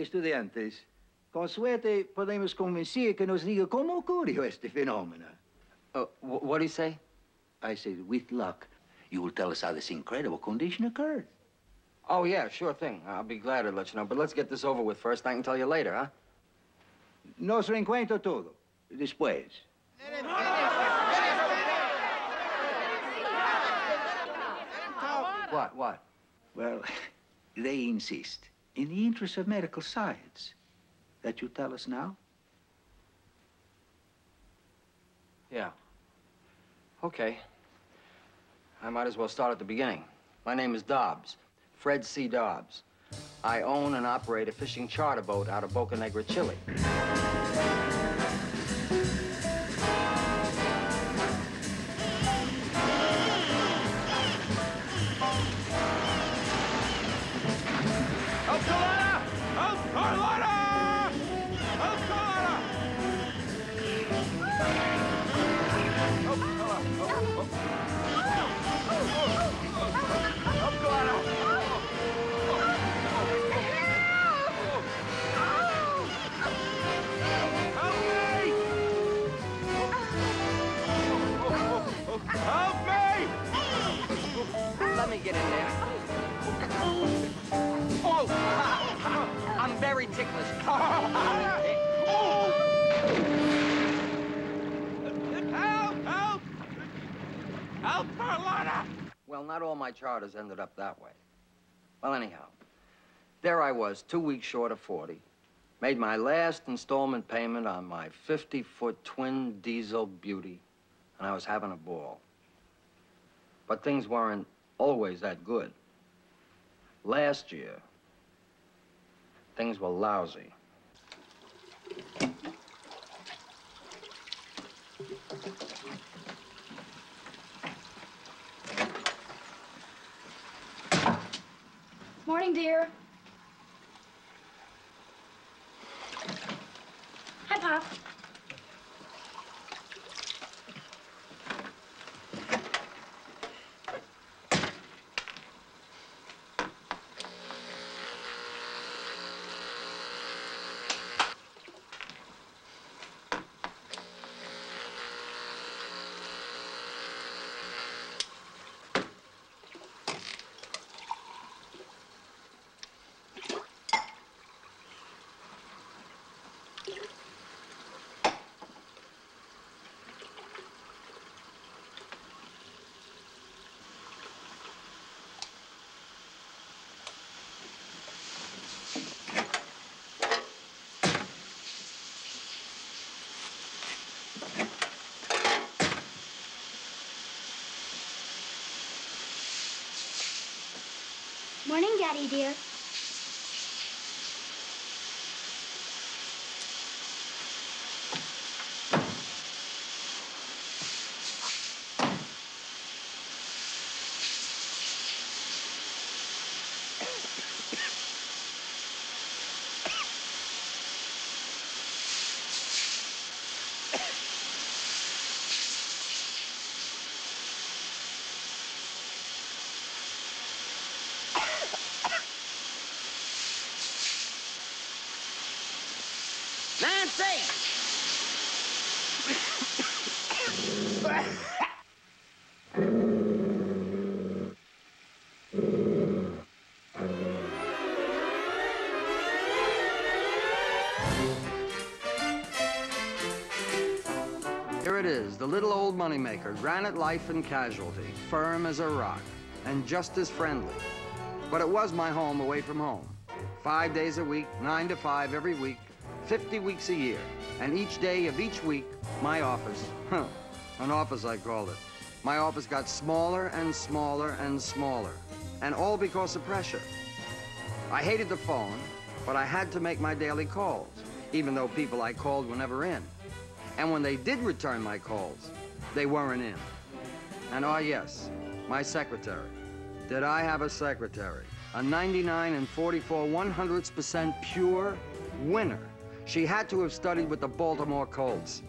estudiantes, con suerte podemos convencer que nos diga cómo ocurrió este fenómeno. What do you say? I said, with luck, you will tell us how this incredible condition occurred. Oh, yeah, sure thing. I'll be glad to let you know. But let's get this over with first. I can tell you later, huh? Nos reencuentro todo. Después. What? Well, they insist, in the interest of medical science, that you tell us now. Yeah. Okay. I might as well start at the beginning. My name is Dobbs, Fred C. Dobbs. I own and operate a fishing charter boat out of Boca Negra, Chile. Let me get in there. Oh! I'm very ticklish. Help! Help! Help, Carlotta! Well, not all my charters ended up that way. Well, anyhow, there I was, 2 weeks short of 40. Made my last installment payment on my 50-foot twin diesel beauty, and I was having a ball. But things weren't always that good. Last year, things were lousy. Morning, dear. Hi, Pop. Morning, Daddy, dear. Nancy! Here it is, the little old moneymaker, Granite Life and Casualty, firm as a rock, and just as friendly. But it was my home away from home. 5 days a week, 9 to 5 every week, 50 weeks a year. And each day of each week, my office, an office I called it. My office got smaller and smaller and smaller, and all because of pressure. I hated the phone, but I had to make my daily calls, even though people I called were never in. And when they did return my calls, they weren't in. And oh yes, my secretary. Did I have a secretary? A 99 and 44 100% pure winner. She had to have studied with the Baltimore Colts.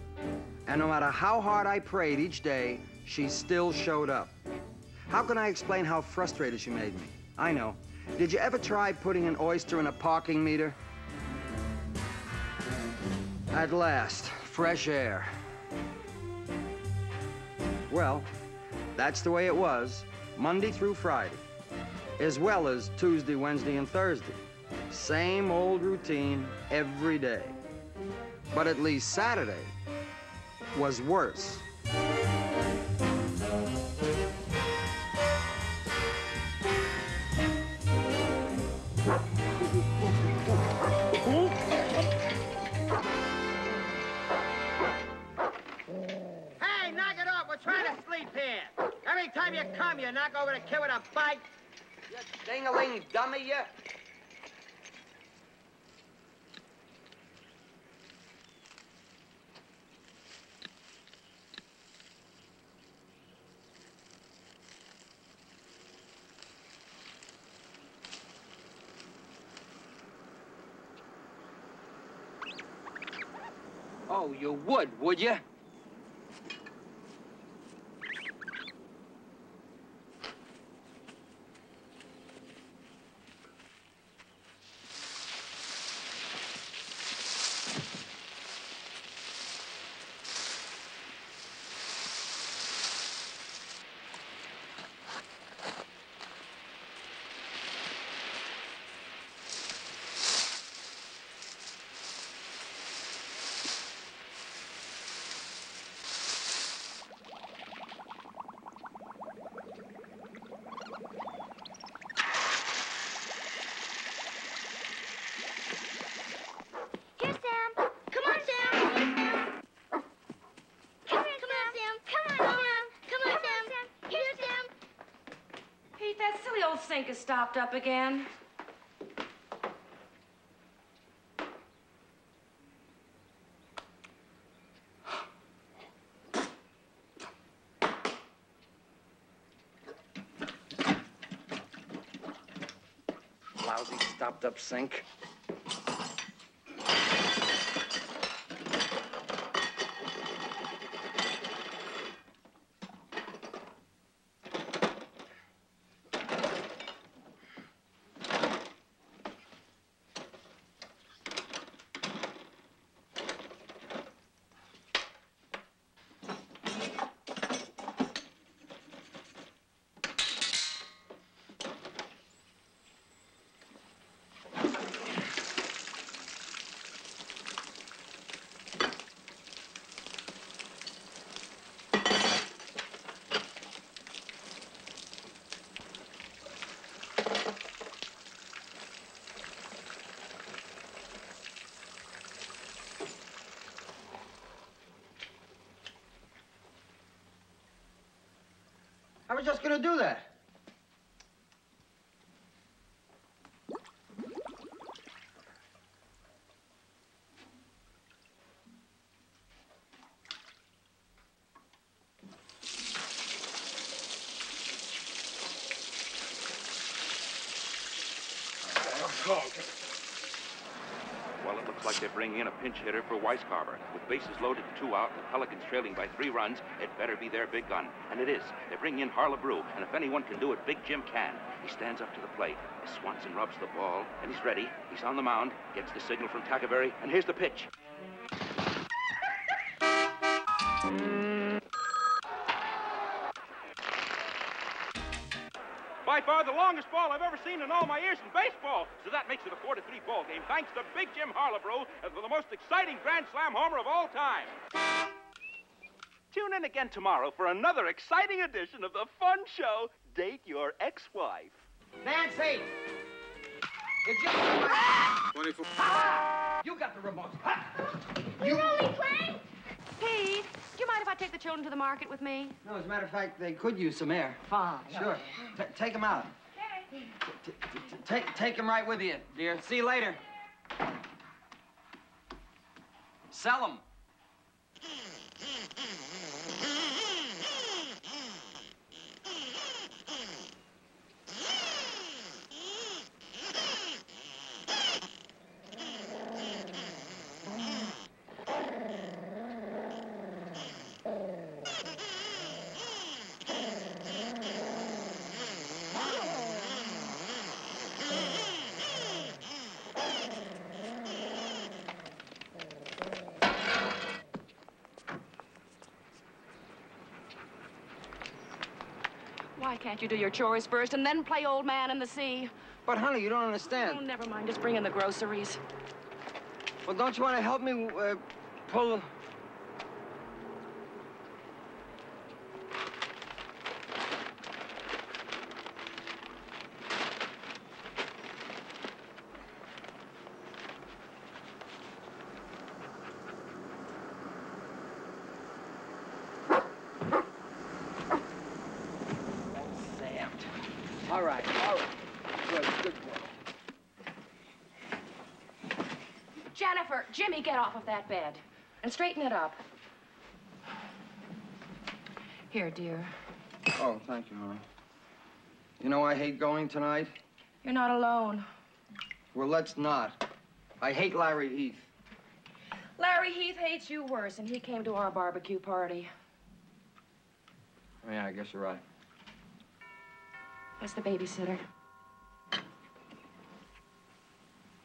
And no matter how hard I prayed each day, she still showed up. How can I explain how frustrated she made me? I know. Did you ever try putting an oyster in a parking meter? At last, fresh air. Well, that's the way it was, Monday through Friday, as well as Tuesday, Wednesday, and Thursday. Same old routine every day. But at least Saturday was worse. Hey, knock it off. We're trying to sleep here. Every time you come, you knock over the kid with a bike. You ding-a-ling dummy, you. Oh, you would you? Here, Sam. Come on, Sam. Come on, Sam. Come on, Sam. Here, Sam. Pete, that silly old sink is stopped up again. Lousy stopped-up sink. I was just gonna do that. Well, it looks like they're bringing in a pinch hitter for Weiskarber. With bases loaded and 2 out, and the Pelicans trailing by 3 runs, it better be their big gun. And it is. They're bringing in Harlebrew, and if anyone can do it, Big Jim can. He stands up to the plate. Swanson rubs the ball, and he's ready. He's on the mound, gets the signal from Tackaberry, and here's the pitch. By far the longest ball I've ever seen in all my years in baseball. So that makes it a 4-3 ball game, thanks to Big Jim Harlebrew for the most exciting Grand Slam homer of all time. Tune in again tomorrow for another exciting edition of the fun show, Date Your Ex-Wife. Nancy! Did you... 24. You got the remote. We're only playing. Pete, do you mind if I take the children to the market with me? No, as a matter of fact, they could use some air. Fine. Sure. Take them out. Okay. Take them right with you, dear. See you later. Sell them. can't you do your chores first and then play old man in the sea? But, honey, you don't Oh, understand. never mind. Just bring in the groceries. Well, don't you want to help me pull... All right. Good boy. Jennifer, Jimmy, get off of that bed and straighten it up. Here, dear. Oh, thank you, honey. You know I hate going tonight? You're not alone. Well, let's not. I hate Larry Heath. Larry Heath hates you worse, and he came to our barbecue party. Yeah, I guess you're right. That's the babysitter.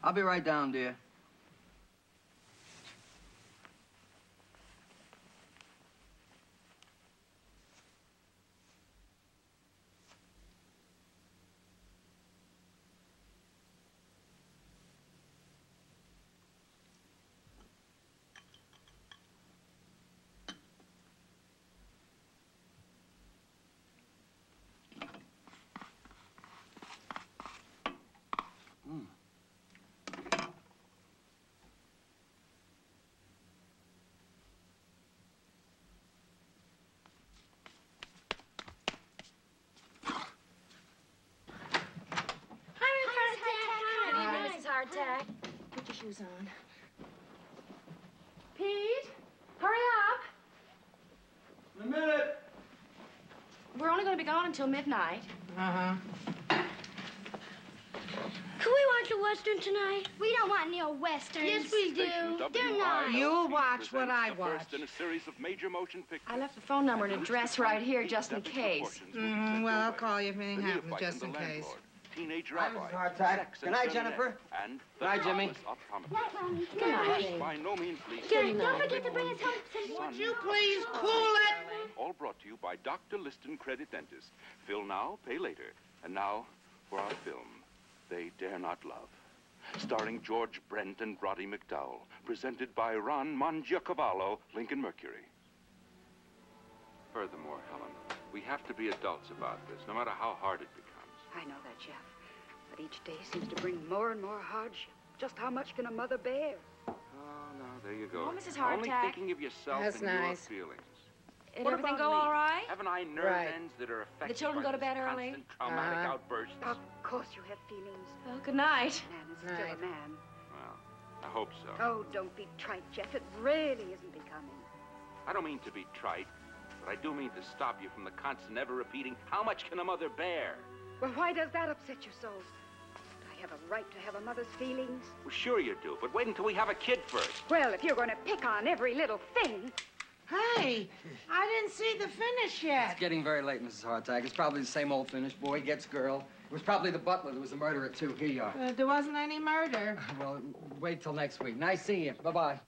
I'll be right down, dear. Hardtack. Put your shoes on. Pete, hurry up. In a minute. We're only going to be gone until midnight. Can we watch a Western tonight? We don't want any old Westerns. Yes, we do. They're not. You'll watch what I The watch. first in a series of major motion pictures. I left the phone number and address right here just in case. Well, I'll call you if anything happens, just in case. Teenage Hi, rabbi, Mrs. Hardtack. sex Good night, and Jennifer. And Good night, Jimmy. optometrist. Good night, Jane. By no means least. Don't forget to bring us home some Would you please cool it? All brought to you by Dr. Liston Credit Dentist. Fill now, pay later. And now for our film, They Dare Not Love. Starring George Brent and Roddy McDowell. Presented by Ron Mangiacavallo, Lincoln Mercury. Furthermore, Helen, we have to be adults about this, no matter how hard it becomes. I know that, Jeff. But each day seems to bring more and more hardship. Just how much can a mother bear? Oh, no, there you go. Oh, Mrs. Only Hardtack. thinking of yourself That's and nice. your feelings. Did What everything about go me? all right? Haven't I nerve Right. ends that are affected The children by go to this bed early? constant traumatic Uh-huh. outbursts? Of course you have feelings. Well, good night. Man is still Right. a man. Well, I hope so. Oh, don't be trite, Jeff. It really isn't becoming. I don't mean to be trite, but I do mean to stop you from the constant ever-repeating, how much can a mother bear? Well, why does that upset you so? Do I have a right to have a mother's feelings? Well, sure you do, but wait until we have a kid first. Well, if you're going to pick on every little thing... Hey, I didn't see the finish yet. It's getting very late, Mrs. Hardtack. It's probably the same old finish. Boy gets girl. It was probably the butler that was the murderer, too. Here you are. There wasn't any murder. Well, wait till next week. Nice seeing you. Bye-bye.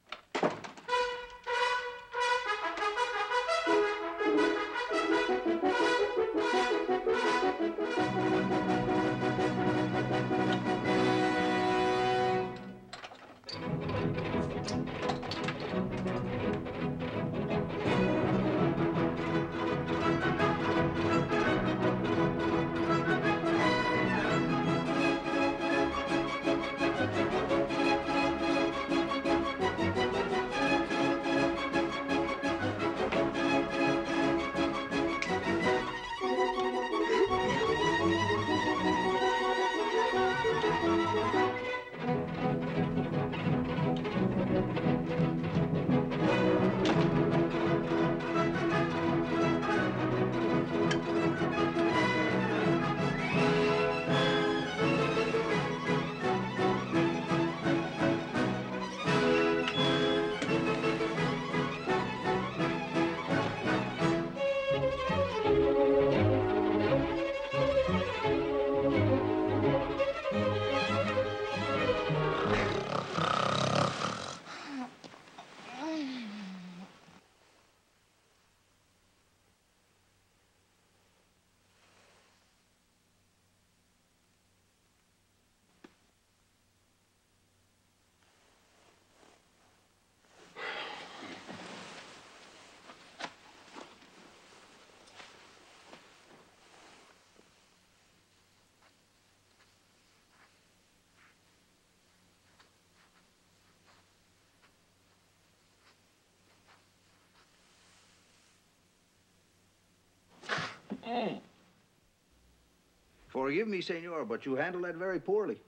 forgive me, senor, but you handled that very poorly.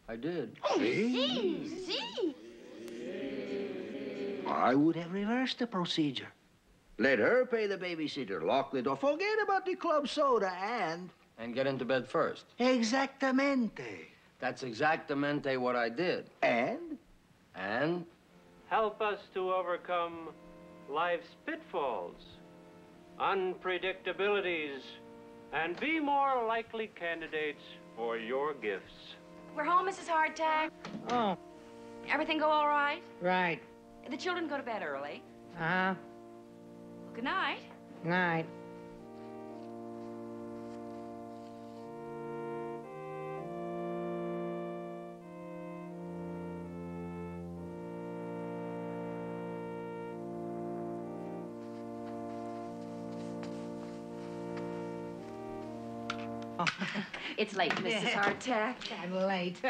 I did. See? I would have reversed the procedure. Let her pay the babysitter, lock the door, forget about the club soda, and... And get into bed first. Exactamente. That's exactamente what I did. And? And? Help us to overcome life's pitfalls, unpredictabilities, and be more likely candidates for your gifts. We're home, Mrs. Hardtack. Oh, Everything go all right? right. The children go to bed early. Good night. Night. It's late, Mrs. Hardtack. I'm late.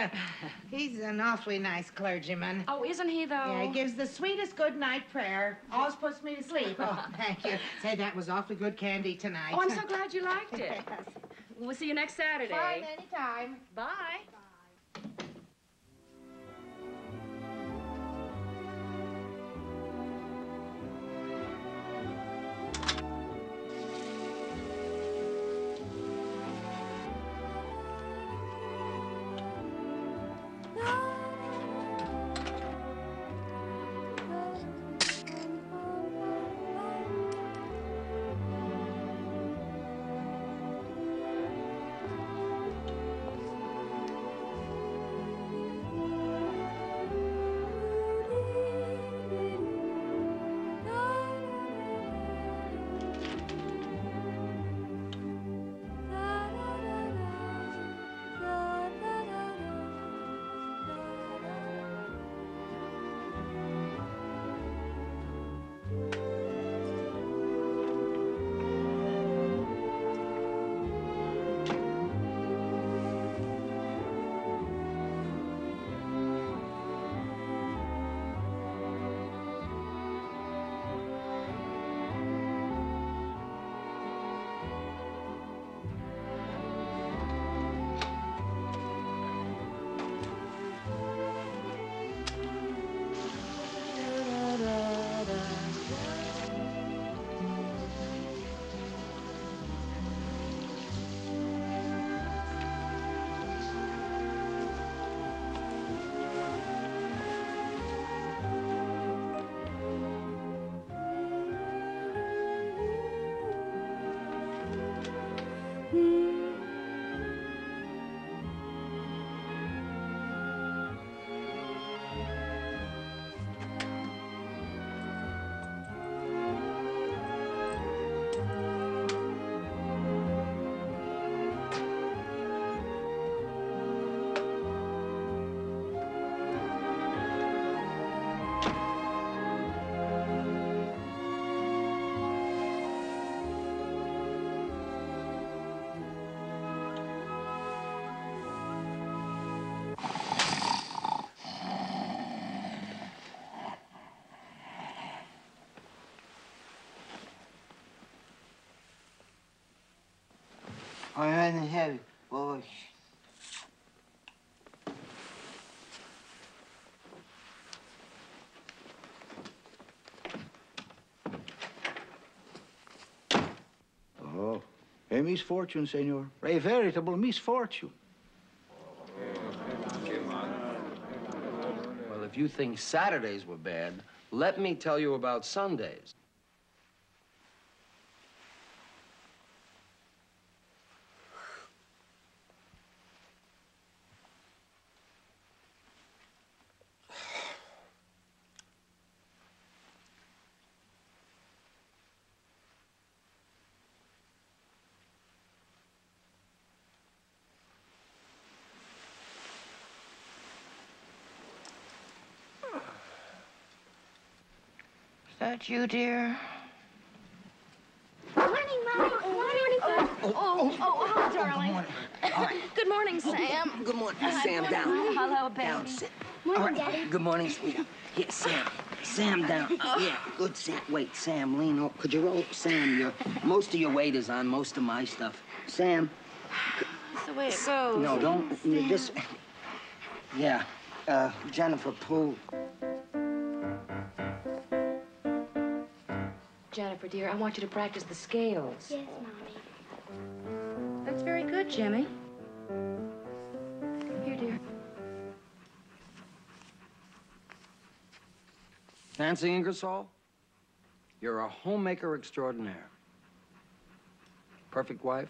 He's an awfully nice clergyman. Oh, isn't he, though? Yeah, he gives the sweetest good night prayer. Always puts me to sleep. Oh, thank you. Say, that was awfully good candy tonight. Oh, I'm so glad you liked it. We'll see you next Saturday. Fine, anytime. Bye. I hadn't had voice. Oh, a misfortune, senor. A veritable misfortune. Well, if you think Saturdays were bad, let me tell you about Sundays. Is that you, dear? Morning, Mom. Morning. Oh, darling. All right. Good morning, Sam. Good morning. Sam, down. Hello, baby. Down, sit. Morning, All right. Daddy. Good morning, sweetheart. Here, Sam. Sam, down. Yeah, good, Sam. Wait, Sam, lean over. Could you roll? Sam, most of your weight is on most of my stuff. Sam, That's the way it goes. No, don't. This. Yeah. Jennifer, pull. Jennifer, dear, I want you to practice the scales. Yes, Mommy. That's very good, Jimmy. Here, dear. Nancy Ingersoll, you're a homemaker extraordinaire. Perfect wife,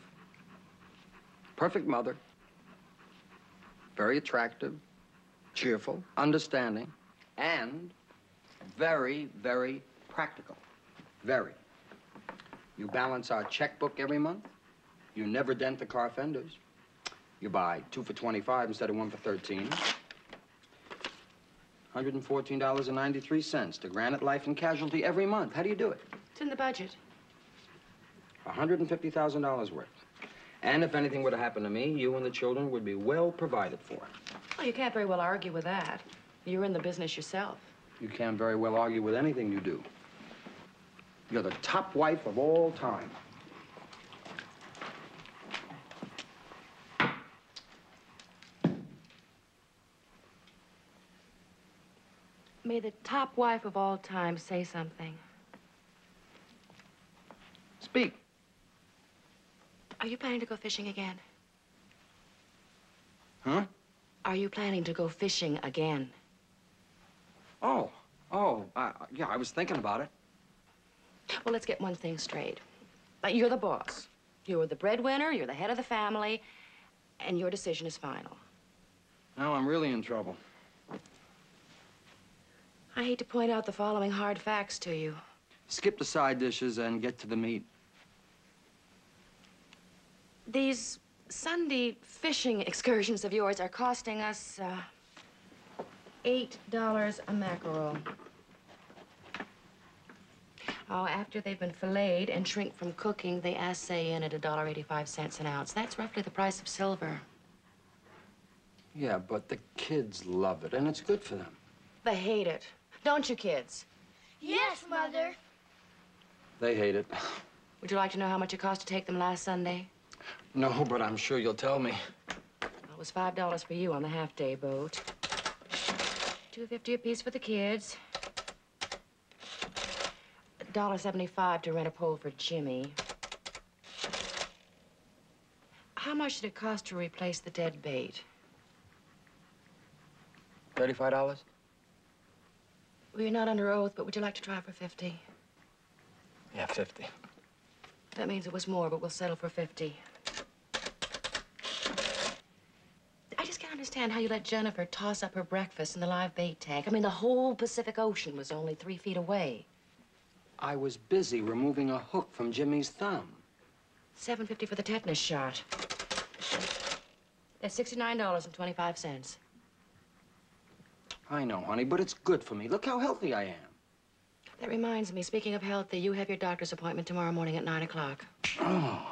perfect mother, very attractive, cheerful, understanding, and very, very practical. Very. You balance our checkbook every month. You never dent the car fenders. You buy 2 for $25 instead of 1 for $13. $114.93 to Granite Life and Casualty every month. How do you do it? It's in the budget. $150,000 worth. And if anything were to happen to me, you and the children would be well provided for. Well, you can't very well argue with that. You're in the business yourself. You can't very well argue with anything you do. You're the top wife of all time. May the top wife of all time say something. Speak. Are you planning to go fishing again? Huh? Are you planning to go fishing again? Yeah, I was thinking about it. Well, let's get one thing straight. You're the boss. You're the breadwinner, you're the head of the family, and your decision is final. Now I'm really in trouble. I hate to point out the following hard facts to you. Skip the side dishes and get to the meat. These Sunday fishing excursions of yours are costing us, $8 a mackerel. Oh, after they've been filleted and shrink from cooking, they assay in at $1.85 an ounce. That's roughly the price of silver. Yeah, but the kids love it, and it's good for them. They hate it. Don't you, kids? Yes, Mother. They hate it. Would you like to know how much it cost to take them last Sunday? No, but I'm sure you'll tell me. Well, it was $5 for you on the half-day boat. $2.50 apiece for the kids. $1.75 to rent a pole for Jimmy. How much did it cost to replace the dead bait? $35? Well, you're not under oath, but would you like to try for 50? Yeah, 50. That means it was more, but we'll settle for 50. I just can't understand how you let Jennifer toss up her breakfast in the live bait tank. I mean, the whole Pacific Ocean was only 3 feet away. I was busy removing a hook from Jimmy's thumb. $7.50 for the tetanus shot. That's $69.25. I know, honey, but it's good for me. Look how healthy I am. That reminds me, speaking of healthy, you have your doctor's appointment tomorrow morning at 9 o'clock. Oh.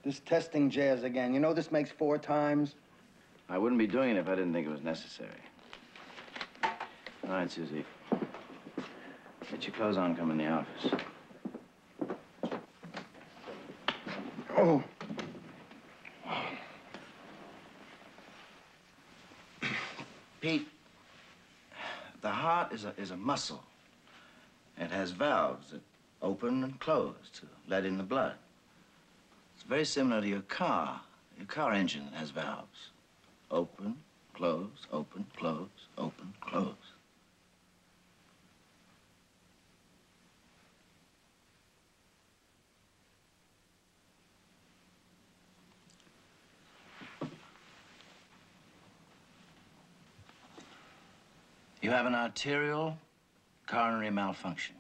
This testing jazz again. You know this makes 4 times? I wouldn't be doing it if I didn't think it was necessary. All right, Susie. Get your clothes on, come in the office. Oh. Pete, the heart is a muscle. It has valves that open and close to let in the blood. It's very similar to your car engine that has valves. Open, close, open, close, open, close. You have an arterial coronary malfunction.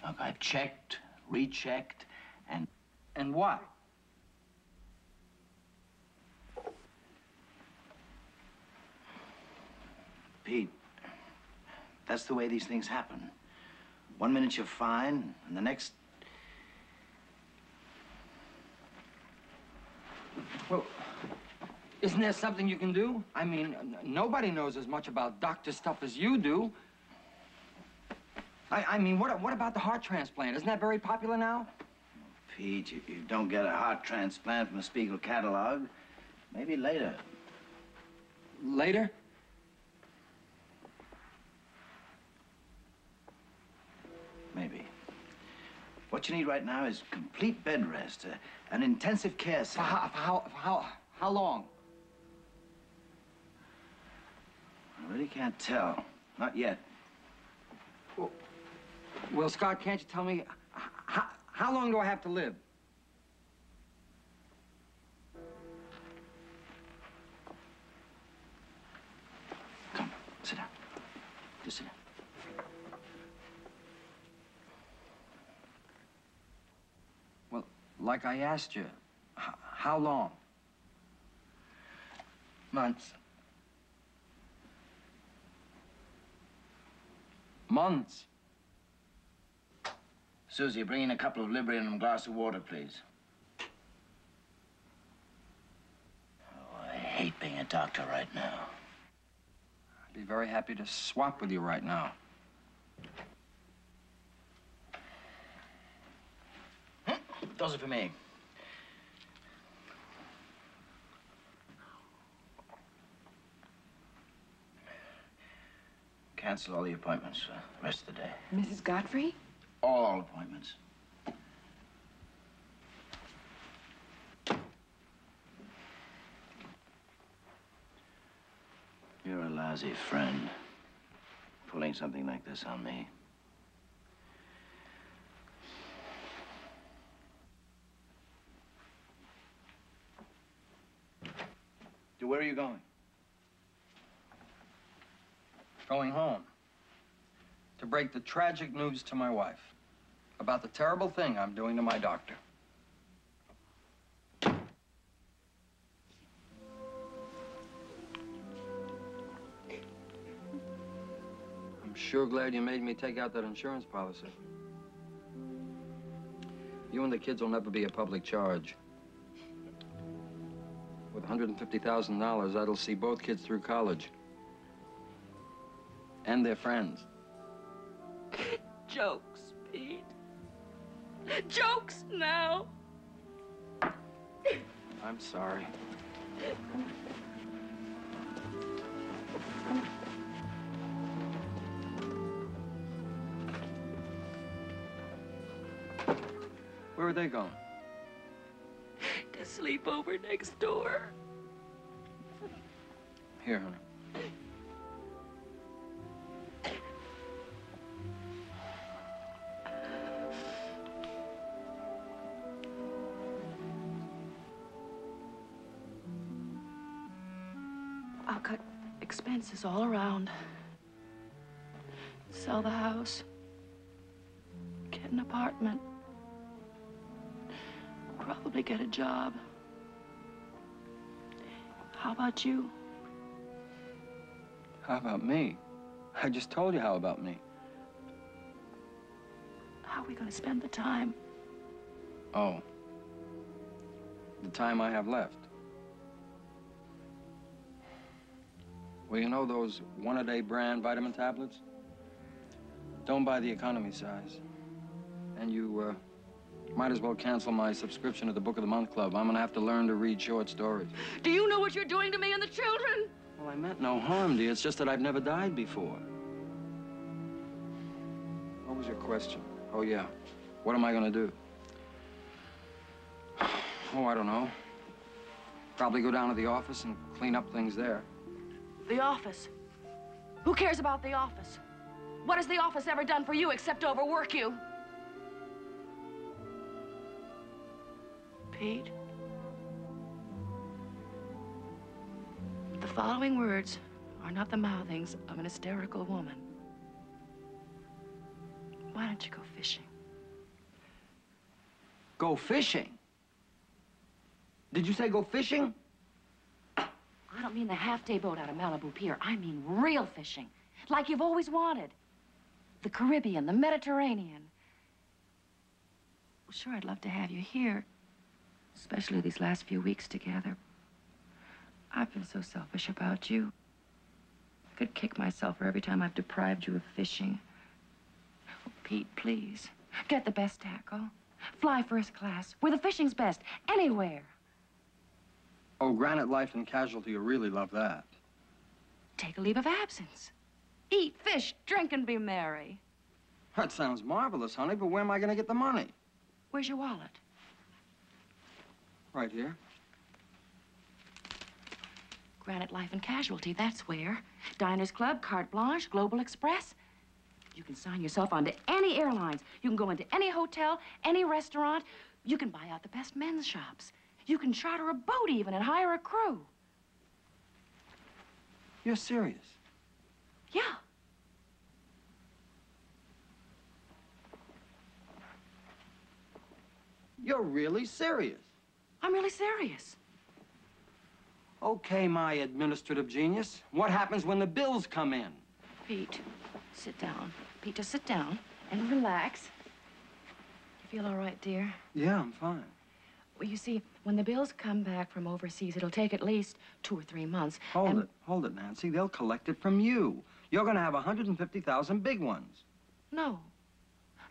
Look, I've checked, rechecked, and... And what? Pete, that's the way these things happen. One minute you're fine, and the next... Well, isn't there something you can do? I mean, nobody knows as much about doctor stuff as you do. I mean, what about the heart transplant? Isn't that very popular now? Pete, you don't get a heart transplant from the Spiegel catalog. Maybe later. Later? Maybe. What you need right now is complete bed rest, an intensive care center. How long? I really can't tell. Not yet. Well, Scott, can't you tell me, how long do I have to live? Come, sit down. Just sit down. Well, like I asked you, how long? Months. Months? Susie, bring in a couple of Librium and a glass of water, please. Oh, I hate being a doctor right now. I'd be very happy to swap with you right now. Those are for me. Cancel all the appointments for the rest of the day. Mrs. Godfrey? All appointments. You're a lousy friend, pulling something like this on me. So where are you going? Going home. To break the tragic news to my wife about the terrible thing I'm doing to my doctor. I'm sure glad you made me take out that insurance policy. You and the kids will never be a public charge. With $150,000, that'll see both kids through college. And their friends. Jokes, Pete. Jokes now. I'm sorry. Where are they going? To sleep over next door. Here, honey. I'll cut expenses all around. Sell the house. Get an apartment. Probably get a job. How about you? How about me? I just told you how about me. How are we going to spend the time? Oh. The time I have left. Well, you know those one-a-day brand vitamin tablets? Don't buy the economy size. And you, might as well cancel my subscription to the Book of the Month Club. I'm gonna have to learn to read short stories. Do you know what you're doing to me and the children? Well, I meant no harm, dear. It's just that I've never died before. What was your question? Oh, yeah. What am I gonna do? Oh, I don't know. Probably go down to the office and clean up things there. The office? Who cares about the office? What has the office ever done for you except overwork you? Pete? The following words are not the mouthings of an hysterical woman. Why don't you go fishing? Go fishing? Did you say go fishing? I don't mean the half-day boat out of Malibu Pier. I mean real fishing, like you've always wanted. The Caribbean, the Mediterranean. Well, sure, I'd love to have you here, especially these last few weeks together. I've been so selfish about you. I could kick myself for every time I've deprived you of fishing. Oh, Pete, please, get the best tackle. Fly first class, where the fishing's best, anywhere. Oh, Granite Life and Casualty will really love that. Take a leave of absence. Eat, fish, drink, and be merry. That sounds marvelous, honey, but where am I going to get the money? Where's your wallet? Right here. Granite Life and Casualty, that's where. Diners Club, Carte Blanche, Global Express. You can sign yourself onto any airlines. You can go into any hotel, any restaurant. You can buy out the best men's shops. You can charter a boat even and hire a crew. You're serious? Yeah. You're really serious? I'm really serious. Okay, my administrative genius. What happens when the bills come in? Pete, sit down. Pete, just sit down and relax. You feel all right, dear? Yeah, I'm fine. Well, you see, when the bills come back from overseas, it'll take at least 2 or 3 months. Hold it, Nancy. They'll collect it from you. You're going to have 150,000 big ones. No.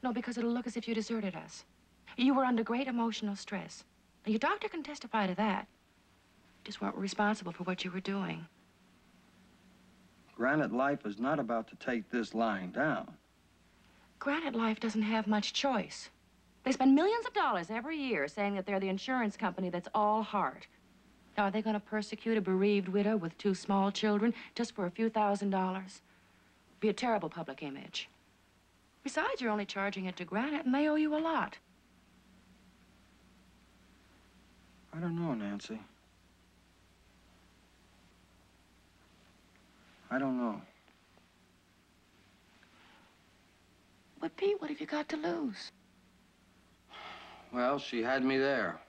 No, because it'll look as if you deserted us. You were under great emotional stress. And your doctor can testify to that. You just weren't responsible for what you were doing. Granite Life is not about to take this lying down. Granite Life doesn't have much choice. They spend millions of dollars every year saying that they're the insurance company that's all heart. Now, are they going to persecute a bereaved widow with 2 small children just for a few $1,000s? Be a terrible public image. Besides, you're only charging it to Granite, and they owe you a lot. I don't know, Nancy. I don't know. But, Pete, what have you got to lose? Well, she had me there.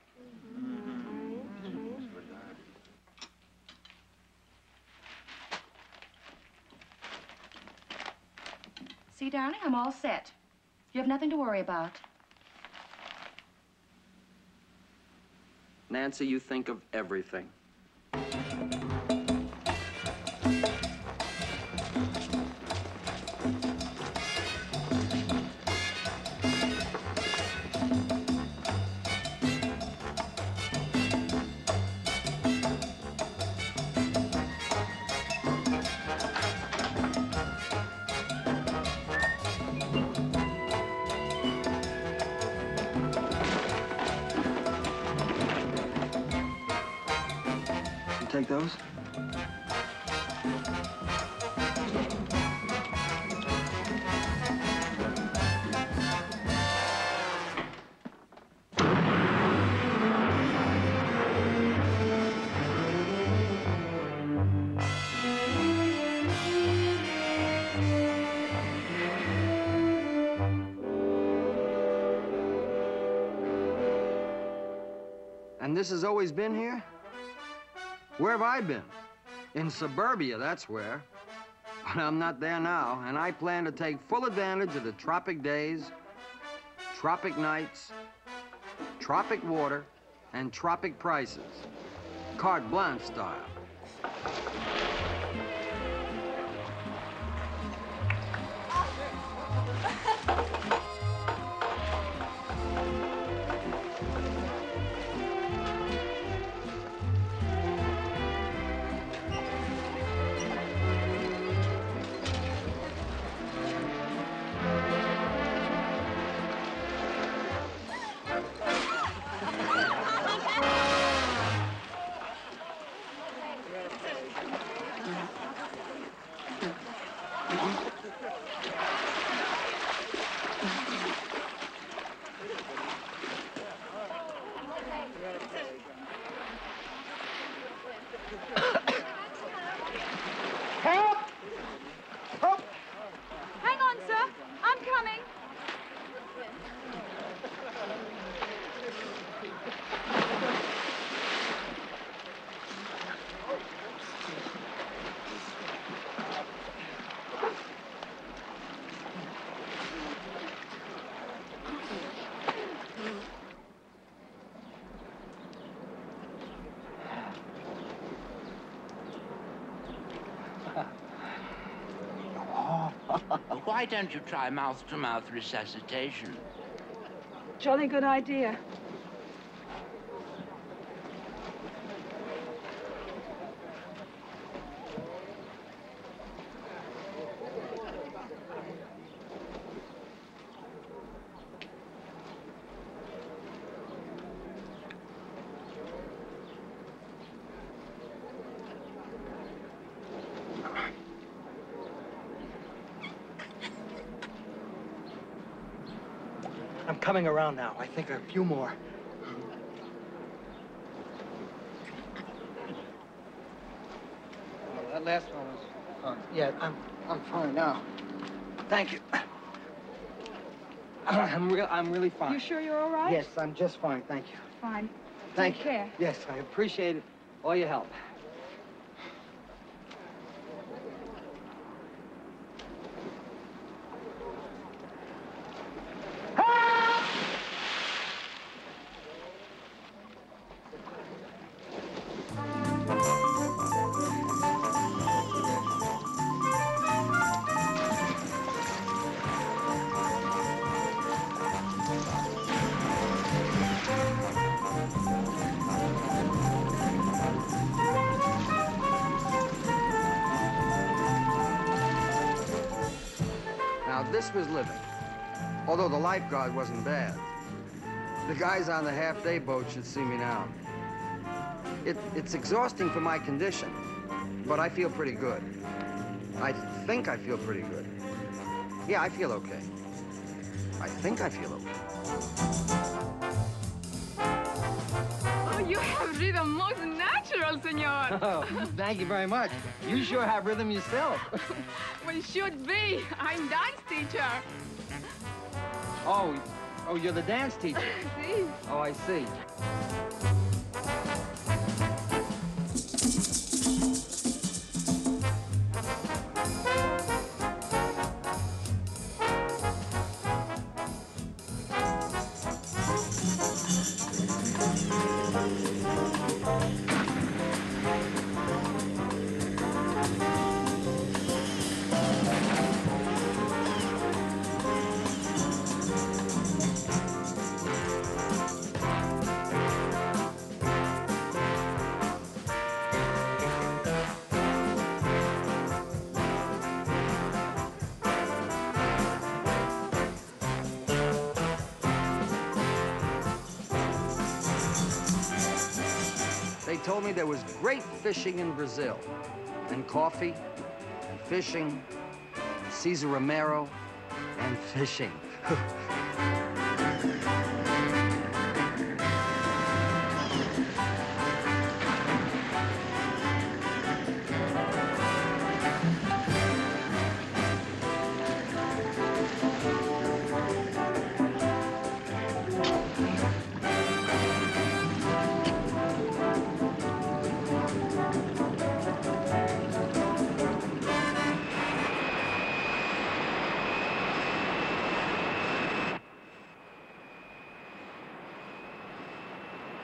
See, darling, I'm all set. You have nothing to worry about. Nancy, you think of everything. Take those? And this has always been here? Where have I been? In suburbia, that's where. But I'm not there now, and I plan to take full advantage of the tropic days, tropic nights, tropic water, and tropic prices. Carte Blanche style. why don't you try mouth-to-mouth resuscitation? Jolly good idea. I'm coming around now. I think a few more. Well, that last one was fun. Yeah, I'm fine now. Thank you. I'm really fine. You sure you're all right? Yes, I'm just fine. Thank you. Fine. Thank Take you. care. Yes, I appreciate it. All your help. Now, this was living, although the lifeguard wasn't bad. The guys on the half-day boat should see me now. It's exhausting for my condition, but I feel pretty good. I think I feel pretty good. Yeah, I feel okay. I think I feel okay. Oh, you have rhythm most natural, senor. Oh, thank you very much. You sure have rhythm yourself. Well, should be. I'm dance teacher. Oh, you're the dance teacher. See? Oh, I see. They told me there was great fishing in Brazil, and coffee, and fishing, and Cesar Romero, and fishing.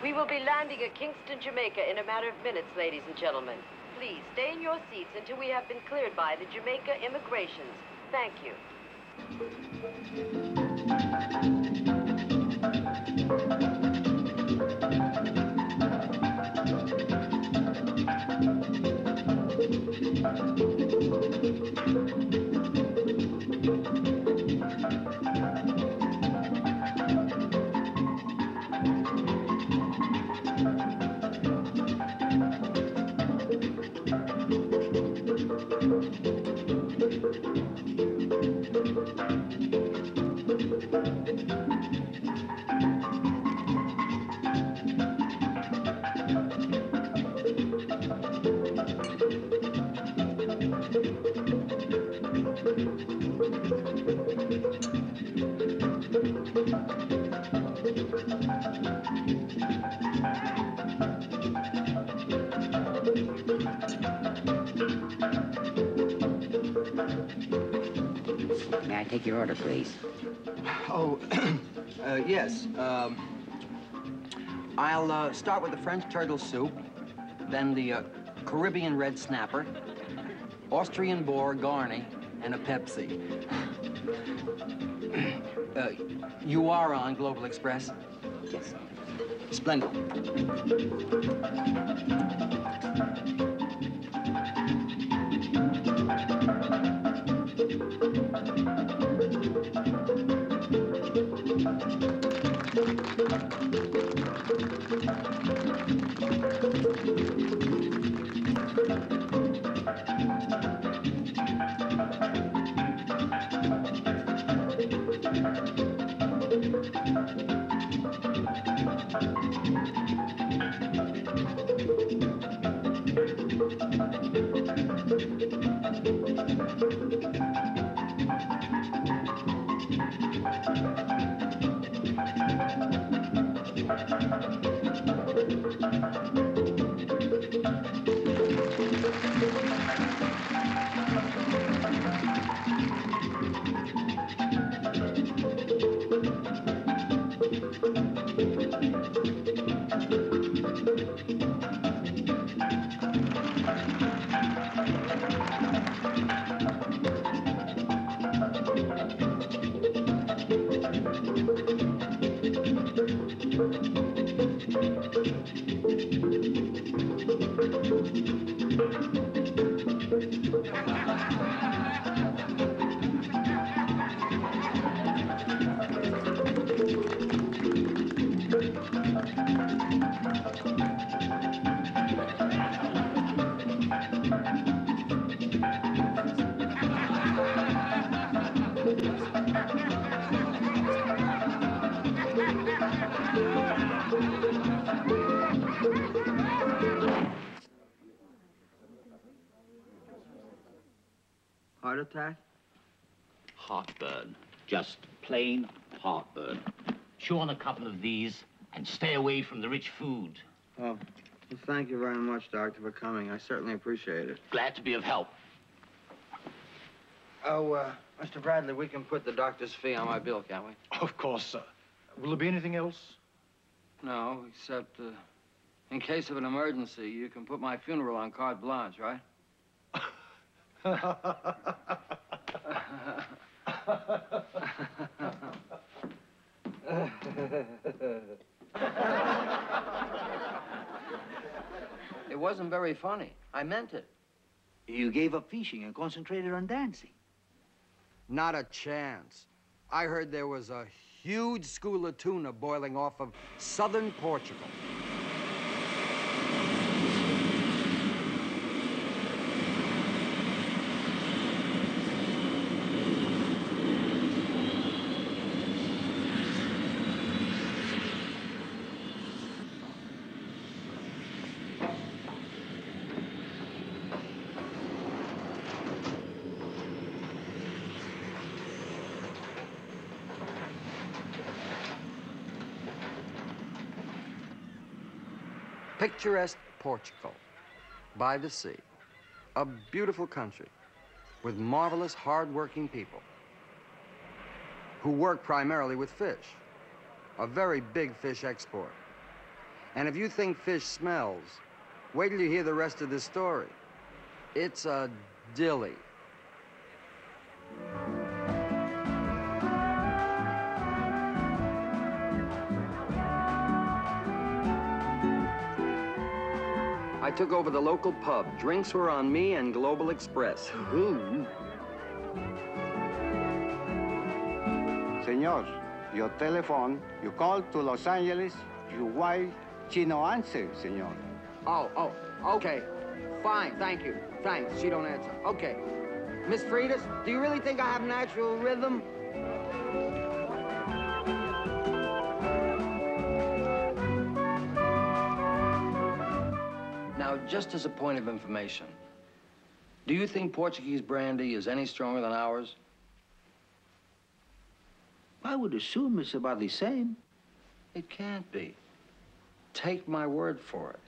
We will be landing at Kingston, Jamaica in a matter of minutes, ladies and gentlemen. Please stay in your seats until we have been cleared by the Jamaica Immigrations. Thank you. May I take your order, please? Oh, yes. I'll start with the French turtle soup, then the Caribbean red snapper, Austrian boar garni, and a Pepsi. You are on Global Express? Yes. Splendid. Heart attack? Heartburn. Just plain heartburn. Chew on a couple of these and stay away from the rich food. Oh, well, thank you very much, Doctor, for coming. I certainly appreciate it. Glad to be of help. Oh, Mr. Bradley, we can put the doctor's fee on my bill, can't we? Of course, sir. Will there be anything else? No, except in case of an emergency, you can put my funeral on carte blanche, right? It wasn't very funny. I meant it. You gave up fishing and concentrated on dancing. Not a chance. I heard there was a huge school of tuna boiling off of southern Portugal. Picturesque Portugal, by the sea. A beautiful country with marvelous, hard-working people who work primarily with fish. A very big fish export. And if you think fish smells, wait till you hear the rest of this story. It's a dilly. I took over the local pub. Drinks were on me and Global Express. Ooh. Señor, your telephone, you call to Los Angeles, you why she no answer, señor? Oh, okay. Fine, thank you. Thanks, she don't answer. Okay. Miss Fridas, do you really think I have natural rhythm? Now, just as a point of information, do you think Portuguese brandy is any stronger than ours? I would assume it's about the same. It can't be. Take my word for it.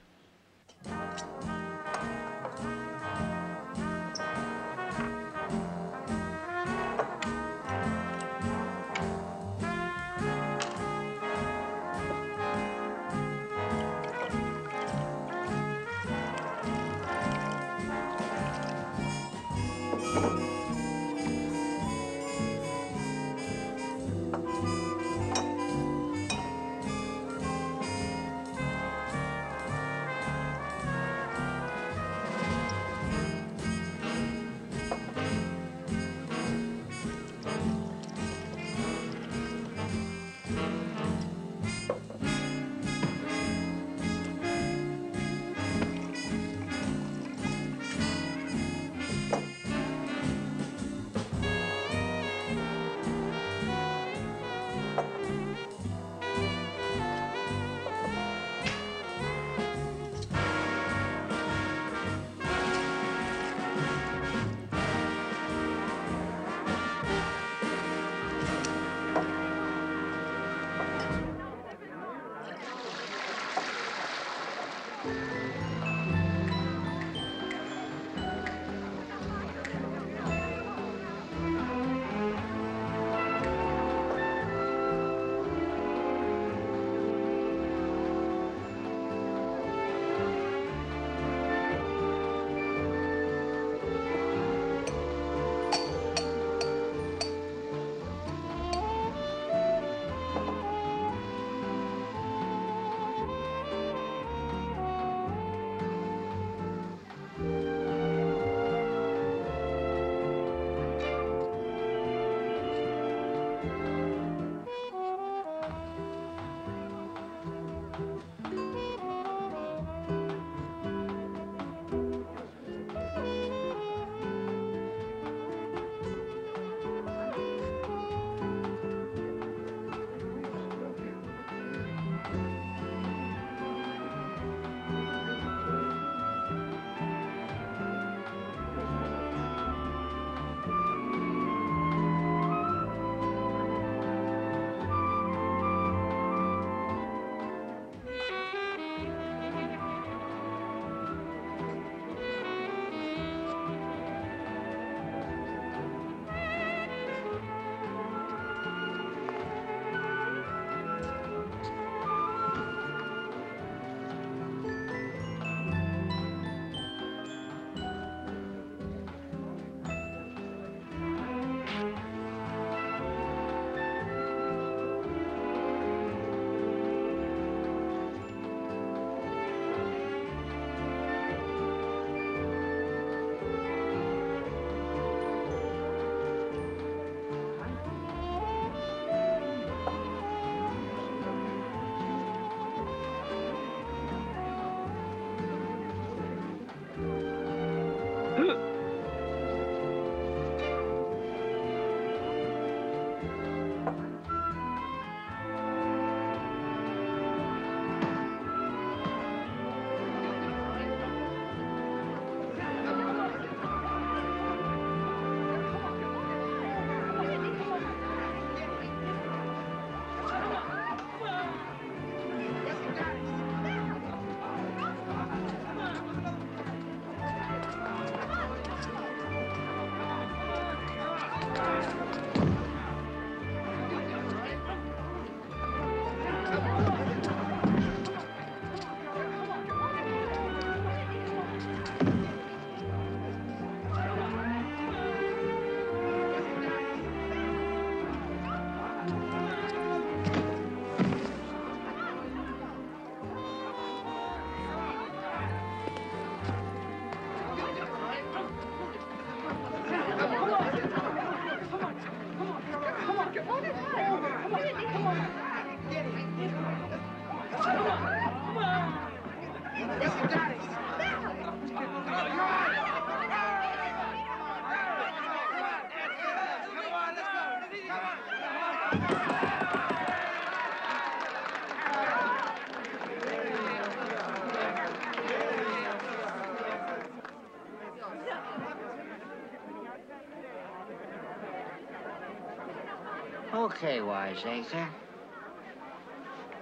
Okay, Wiseacre.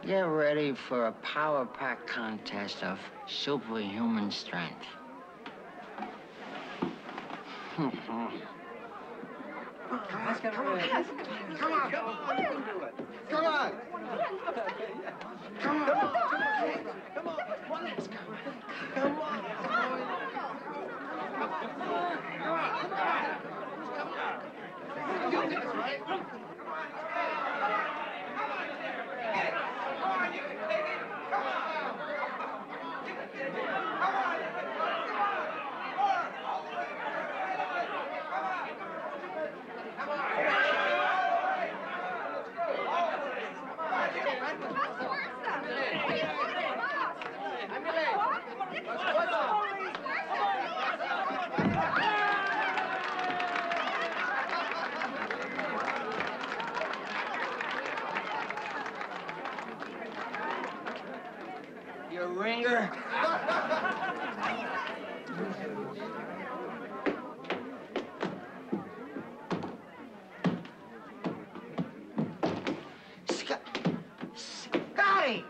Get ready for a power pack contest of superhuman strength. Let's get ready. Come on. Come on. You can do it. Come on. Come on. Come on. Let's go. Come on. You did it, right? You ringer. Scotty!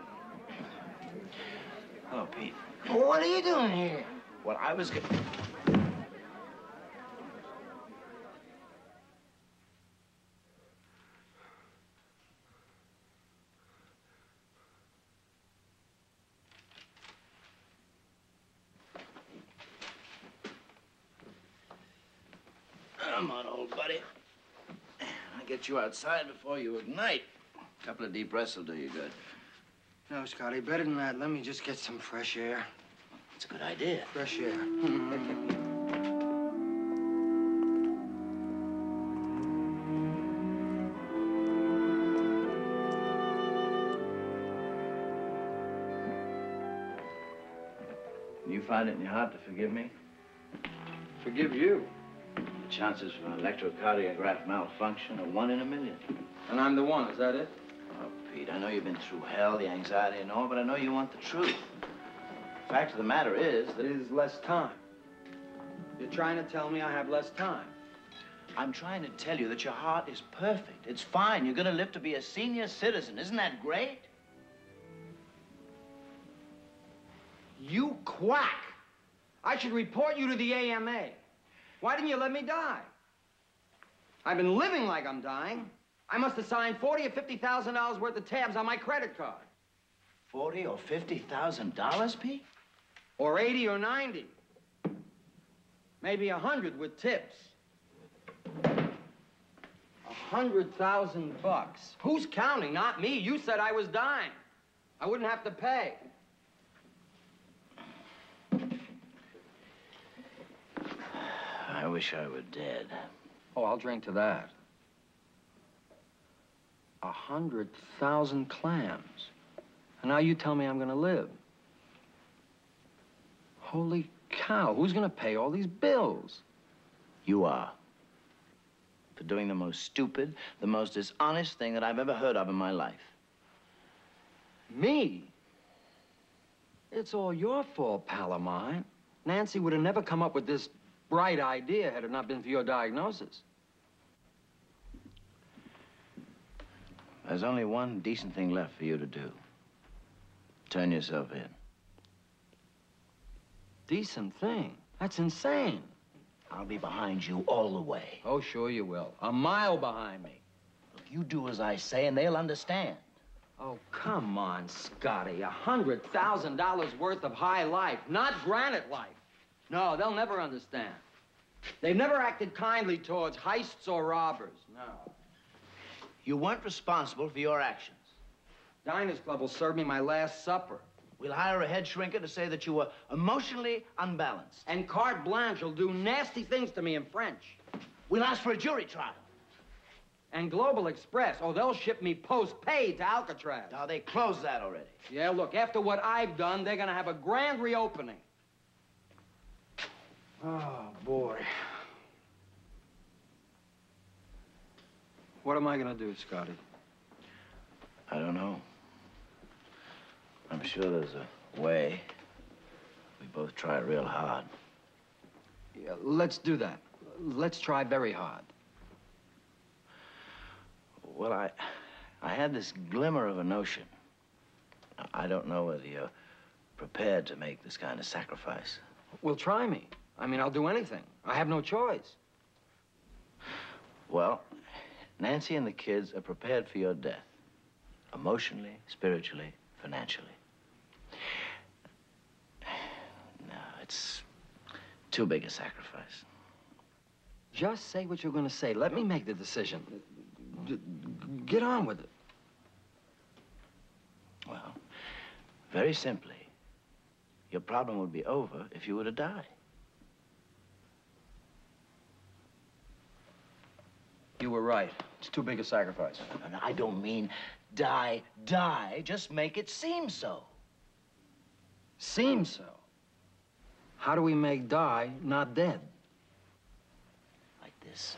Hello, Pete. What are you doing here? Well, I was... Come on, old buddy. I'll get you outside before you ignite. A couple of deep breaths will do you good. No, Scotty, better than that. Let me just get some fresh air. It's a good idea. Fresh air. You find it in your heart to forgive me? Forgive you. The chances for an electrocardiograph malfunction are 1 in a million. And I'm the one, is that it? Oh, Pete, I know you've been through hell, the anxiety and all, but I know you want the truth. The fact of the matter is that... It is less time. You're trying to tell me I have less time. I'm trying to tell you that your heart is perfect. It's fine. You're going to live to be a senior citizen. Isn't that great? You quack! I should report you to the AMA. Why didn't you let me die? I've been living like I'm dying. I must have signed $40,000 or $50,000 worth of tabs on my credit card. $40,000 or $50,000, Pete? Or 80 or 90. Maybe 100 with tips. 100,000 bucks. Who's counting? Not me. You said I was dying. I wouldn't have to pay. I wish I were dead. Oh, I'll drink to that. 100,000 clams. And now you tell me I'm gonna live. Holy cow, who's gonna pay all these bills? You are. For doing the most stupid, the most dishonest thing that I've ever heard of in my life. Me? It's all your fault, pal of mine. Nancy would have never come up with this bright idea had it not been for your diagnosis. There's only one decent thing left for you to do. Turn yourself in. Decent thing? That's insane. I'll be behind you all the way. Oh, sure you will. A mile behind me. Look, you do as I say and they'll understand. Oh, come on, Scotty. $100,000 worth of high life, not granite life. No, they'll never understand. They've never acted kindly towards heists or robbers, no. You weren't responsible for your actions. Diners Club will serve me my last supper. We'll hire a head shrinker to say that you were emotionally unbalanced. And carte blanche will do nasty things to me in French. We'll ask for a jury trial. And Global Express, oh, they'll ship me post-paid to Alcatraz. Now, they closed that already. Yeah, look, after what I've done, they're gonna have a grand reopening. Oh, boy. What am I gonna do, Scotty? I don't know. I'm sure there's a way. We both try real hard. Yeah, let's do that. Let's try very hard. Well, I had this glimmer of a notion. I don't know whether you're prepared to make this kind of sacrifice. Well, try me. I mean, I'll do anything. I have no choice. Well, Nancy and the kids are prepared for your death. Emotionally, spiritually, financially. No, it's too big a sacrifice. Just say what you're gonna say. Let me make the decision. Get on with it. Well, very simply, your problem would be over if you were to die. You were right. It's too big a sacrifice. And I don't mean die. Just make it seem so. Seem so? How do we make die not dead? Like this.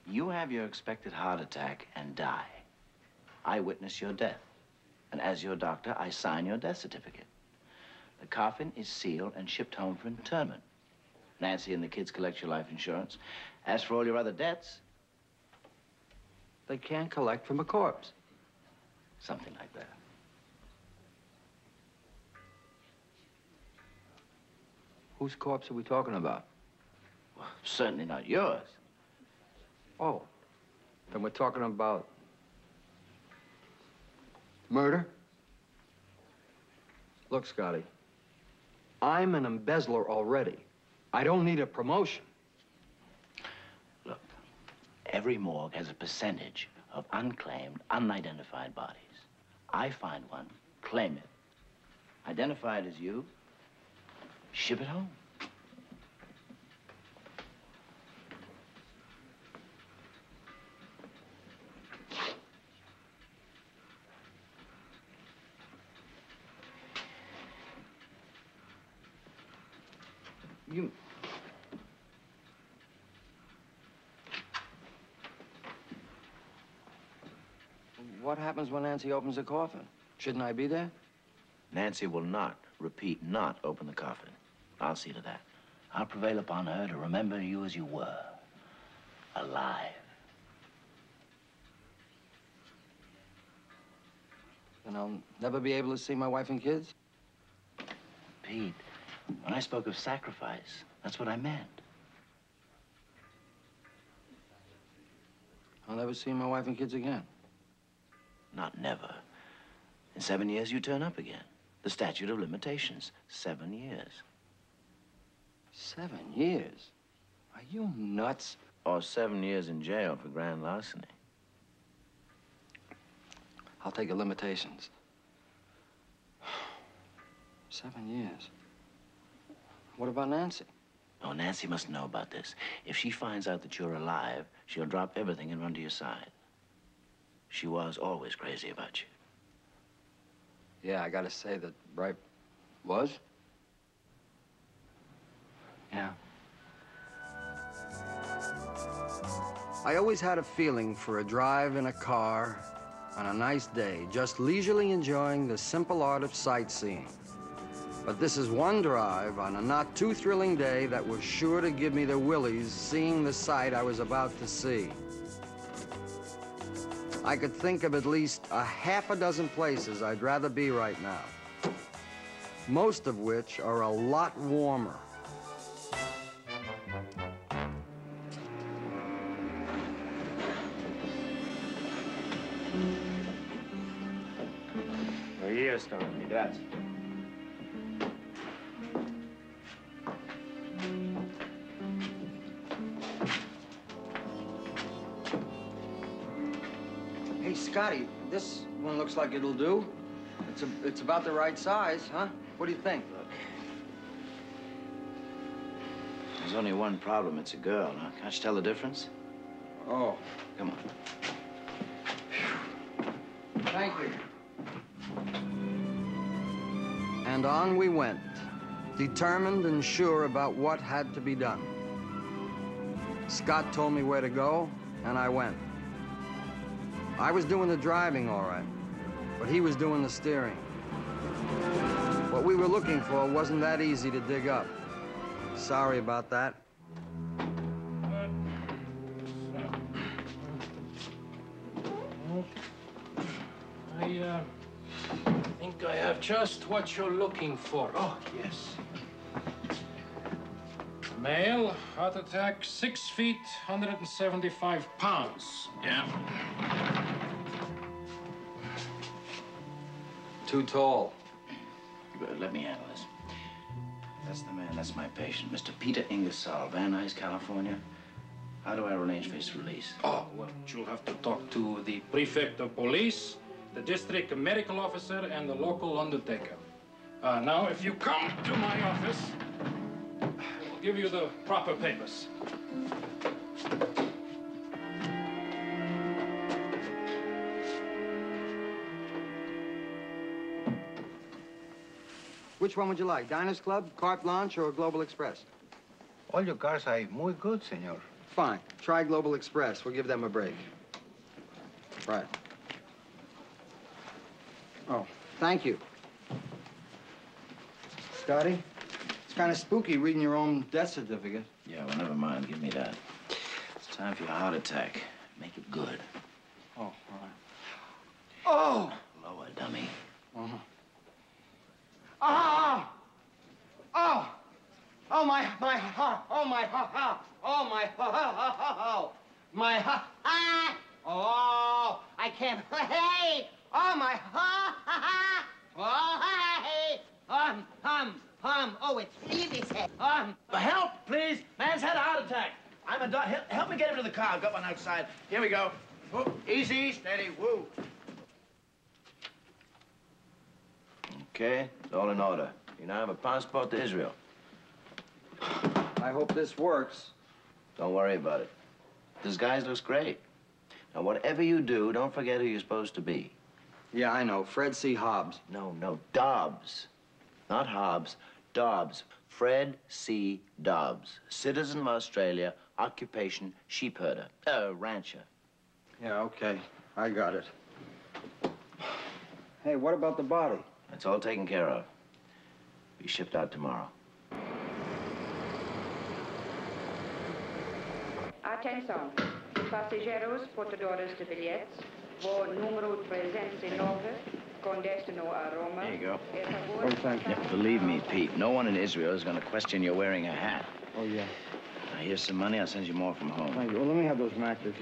You have your expected heart attack and die. I witness your death. And as your doctor, I sign your death certificate. The coffin is sealed and shipped home for internment. Nancy and the kids collect your life insurance. As for all your other debts, they can't collect from a corpse. Something like that. Whose corpse are we talking about? Well, certainly not yours. Oh, then we're talking about murder? Look, Scotty, I'm an embezzler already. I don't need a promotion. Look, every morgue has a percentage of unclaimed, unidentified bodies. I find one, claim it, identify it as you, ship it home. What happens when Nancy opens the coffin? Shouldn't I be there? Nancy will not, repeat, not open the coffin. I'll see to that. I'll prevail upon her to remember you as you were, alive. Then I'll never be able to see my wife and kids? Pete, when I spoke of sacrifice, that's what I meant. I'll never see my wife and kids again. Not never. In 7 years, you turn up again. The statute of limitations, 7 years. 7 years? Are you nuts? Or 7 years in jail for grand larceny. I'll take the limitations. 7 years. What about Nancy? Oh, Nancy must know about this. If she finds out that you're alive, she'll drop everything and run to your side. She was always crazy about you. Yeah, I gotta say that Bright was. Yeah. I always had a feeling for a drive in a car on a nice day, just leisurely enjoying the simple art of sightseeing. But this is one drive on a not too thrilling day that was sure to give me the willies seeing the sight I was about to see. I could think of at least a half a dozen places I'd rather be right now, most of which are a lot warmer. Ahí está, gracias. Hey, Scotty, this one looks like it'll do. It's about the right size, huh? What do you think? There's only one problem. It's a girl, huh? Can't you tell the difference? Oh. Come on. Thank you. And on we went, determined and sure about what had to be done. Scott told me where to go, and I went. I was doing the driving, all right, but he was doing the steering. What we were looking for wasn't that easy to dig up. Sorry about that. I think I have just what you're looking for. Oh, yes. Male, heart attack, 6 feet, 175 pounds. Yeah. Too tall. Good, let me handle this. That's the man, that's my patient, Mr. Peter Ingersoll, Van Nuys, California. How do I arrange for his release? Oh, well, you'll have to talk to the prefect of police, the district medical officer, and the local undertaker. Now, if you come to my office, I'll give you the proper papers. Which one would you like? Diners Club, Carte Blanche, or Global Express? All your cars are muy good, senor. Fine. Try Global Express. We'll give them a break. Right. Oh, thank you. Scotty, it's kind of spooky reading your own death certificate. Yeah, well, never mind. Give me that. It's time for your heart attack. Make it good. Oh, all right. Oh! Lower, dummy. Uh-huh. Ah! Oh! Oh, my heart! Oh, my heart! Oh, my heart! My heart! Ah! Oh, I can't. Hey! Oh, my heart! Oh, hey! Oh, it's Phoebe's head. Help, please! Man's had a heart attack. I'm a doc. Help me get him to the car. I've got one outside. Here we go. Whoop. Easy, steady, woo. Okay, it's all in order. You now have a passport to Israel. I hope this works. Don't worry about it. This guy looks great. Now, whatever you do, don't forget who you're supposed to be. Yeah, I know. Fred C. Hobbs. No, Dobbs. Not Hobbs, Dobbs. Fred C. Dobbs. Citizen of Australia, occupation sheep herder, rancher. Yeah, okay. I got it. Hey, what about the body? That's all taken care of. Be shipped out tomorrow. Atenção, passageiros portadores de bilhetes, voo número 309, com destino a Roma. There you go. Oh, thank you. Yeah, believe me, Pete, no one in Israel is going to question you wearing a hat. Oh, yeah. Now, here's some money. I'll send you more from home. Thank you. Well, let me have those matches.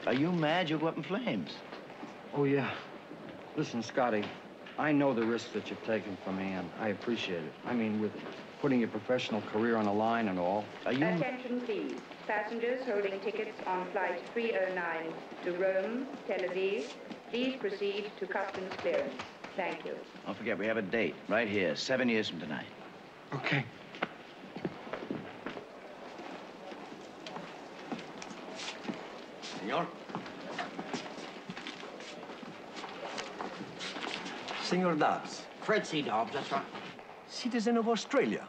Are you mad? You'll go up in flames. Oh, yeah. Listen, Scotty, I know the risks that you've taken for me, and I appreciate it. I mean, with putting your professional career on the line and all. Are you... Attention, please. Passengers holding tickets on flight 309 to Rome, Tel Aviv, please proceed to customs clearance. Thank you. Don't forget, we have a date right here, 7 years from tonight. Okay. Senor? Senor Dobbs. Fred C. Dobbs, that's right. Citizen of Australia.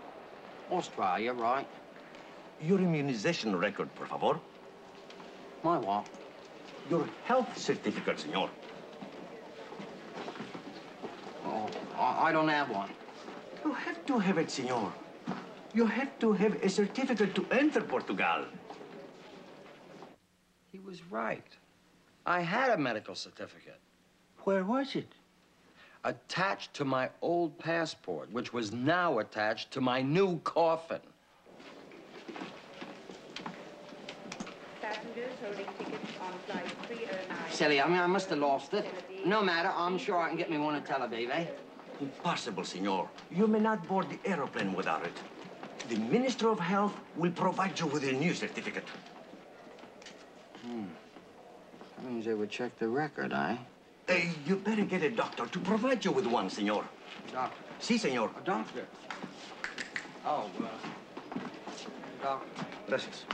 Australia, right. Your immunization record, por favor. My what? Your health certificate, senor. Oh, I don't have one. You have to have it, senor. You have to have a certificate to enter Portugal. He was right. I had a medical certificate. Where was it? Attached to my old passport, which was now attached to my new coffin. Passengers holding tickets on flight 309. Silly, I must have lost it. No matter, I'm sure I can get me one in Tel Aviv, eh? Impossible, senor. You may not board the aeroplane without it. The Minister of Health will provide you with a new certificate. That means they would check the record, eh? You better get a doctor to provide you with one, senor. Doctor? Si, senor. A doctor? Oh, Doc. Gracias.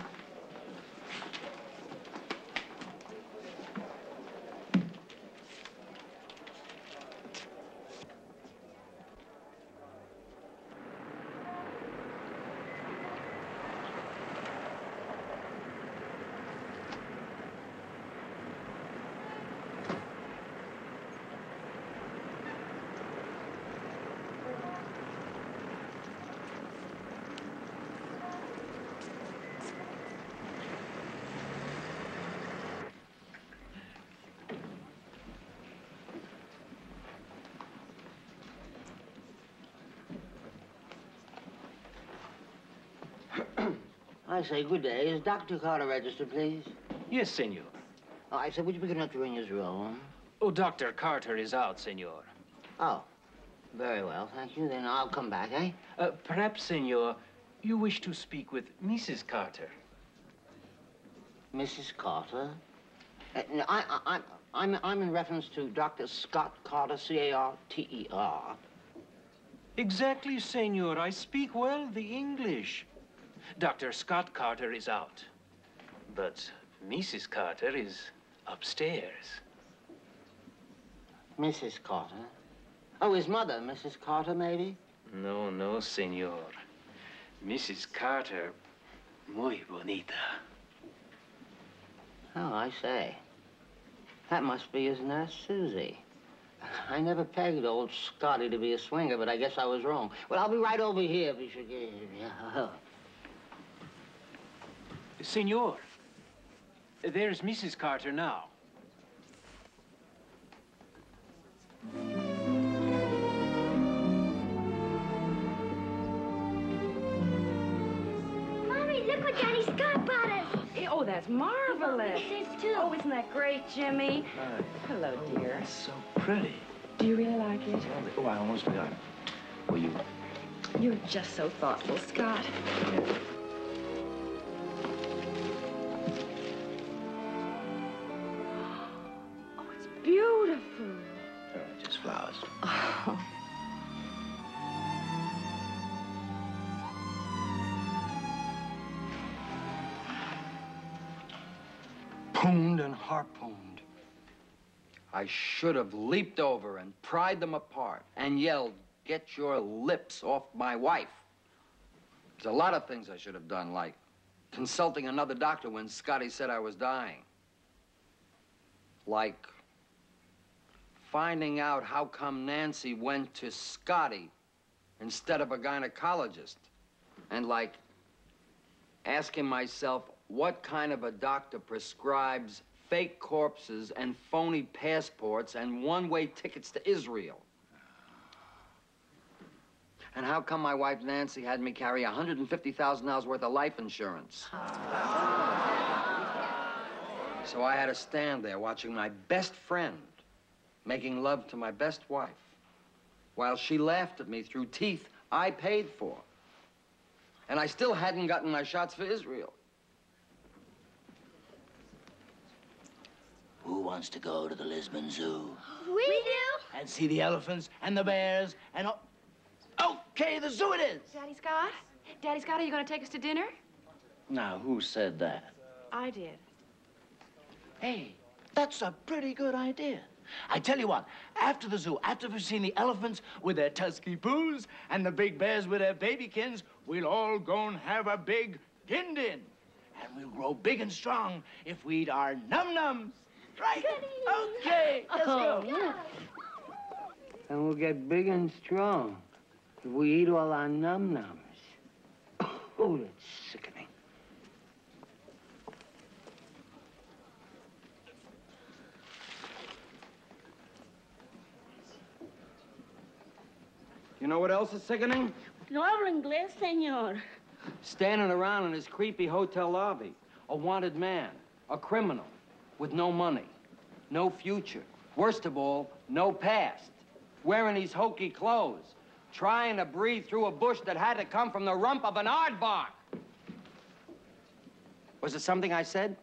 I say, good day. Is Dr. Carter registered, please? Yes, senor. Oh, I said, would you be good enough to ring his room? Oh, Dr. Carter is out, senor. Oh, very well, thank you. Then I'll come back, eh? Perhaps, senor, you wish to speak with Mrs. Carter. Mrs. Carter? No, I'm in reference to Dr. Scott Carter, C-A-R-T-E-R. Exactly, senor. I speak well the English. Dr. Scott Carter is out, but Mrs. Carter is upstairs. Mrs. Carter? Oh, his mother, Mrs. Carter, maybe? No, no, senor. Mrs. Carter, muy bonita. Oh, I say. That must be his nurse, Susie. I never pegged old Scotty to be a swinger, but I guess I was wrong. Well, I'll be right over here if you should get here. Senor, there's Mrs. Carter now. Mommy, look what Daddy Scott bought us. Oh, that's marvelous. This is too. Oh, isn't that great, Jimmy? Hi. Hello, dear. That's so pretty. Do you really like it? Oh, I almost forgot. Will you? You're just so thoughtful, Scott. Oh, it's beautiful. Oh, just flowers. Oh. Pooned and harpooned. I should have leaped over and pried them apart and yelled, "Get your lips off my wife." There's a lot of things I should have done, like consulting another doctor when Scotty said I was dying. Like finding out how come Nancy went to Scotty instead of a gynecologist. And like asking myself what kind of a doctor prescribes fake corpses and phony passports and one-way tickets to Israel. And how come my wife Nancy had me carry $150,000 worth of life insurance? So I had to stand there watching my best friend making love to my best wife while she laughed at me through teeth I paid for. And I still hadn't gotten my shots for Israel. Who wants to go to the Lisbon Zoo? We do. And see the elephants and the bears and all... Okay, the zoo it is. Daddy Scott? Daddy Scott, are you going to take us to dinner? Now, who said that? I did. Hey, that's a pretty good idea. I tell you what, after the zoo, after we've seen the elephants with their tusky poos and the big bears with their babykins, we'll all go and have a big din-din. And we'll grow big and strong if we eat our num-nums. Right? Okay, let's go. Yeah. And we'll get big and strong if we eat all our num-nums. Oh, that's sickening. You know what else is sickening? No hablo inglés, señor. Standing around in his creepy hotel lobby. A wanted man, a criminal, with no money, no future. Worst of all, no past. Wearing these hokey clothes. Trying to breathe through a bush that had to come from the rump of an aardvark. Was it something I said?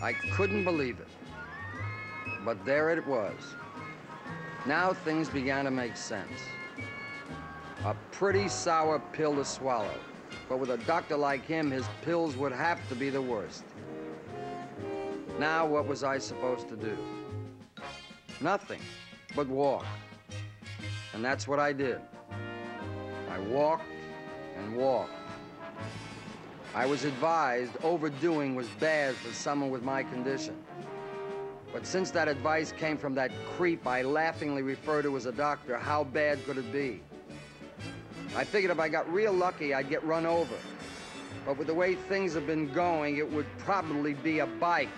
I couldn't believe it. But there it was. Now things began to make sense. A pretty sour pill to swallow. But with a doctor like him, his pills would have to be the worst. Now, what was I supposed to do? Nothing, but walk. And that's what I did. I walked and walked. I was advised overdoing was bad for someone with my condition. But since that advice came from that creep I laughingly refer to as a doctor, how bad could it be? I figured if I got real lucky, I'd get run over. But with the way things have been going, it would probably be a bike.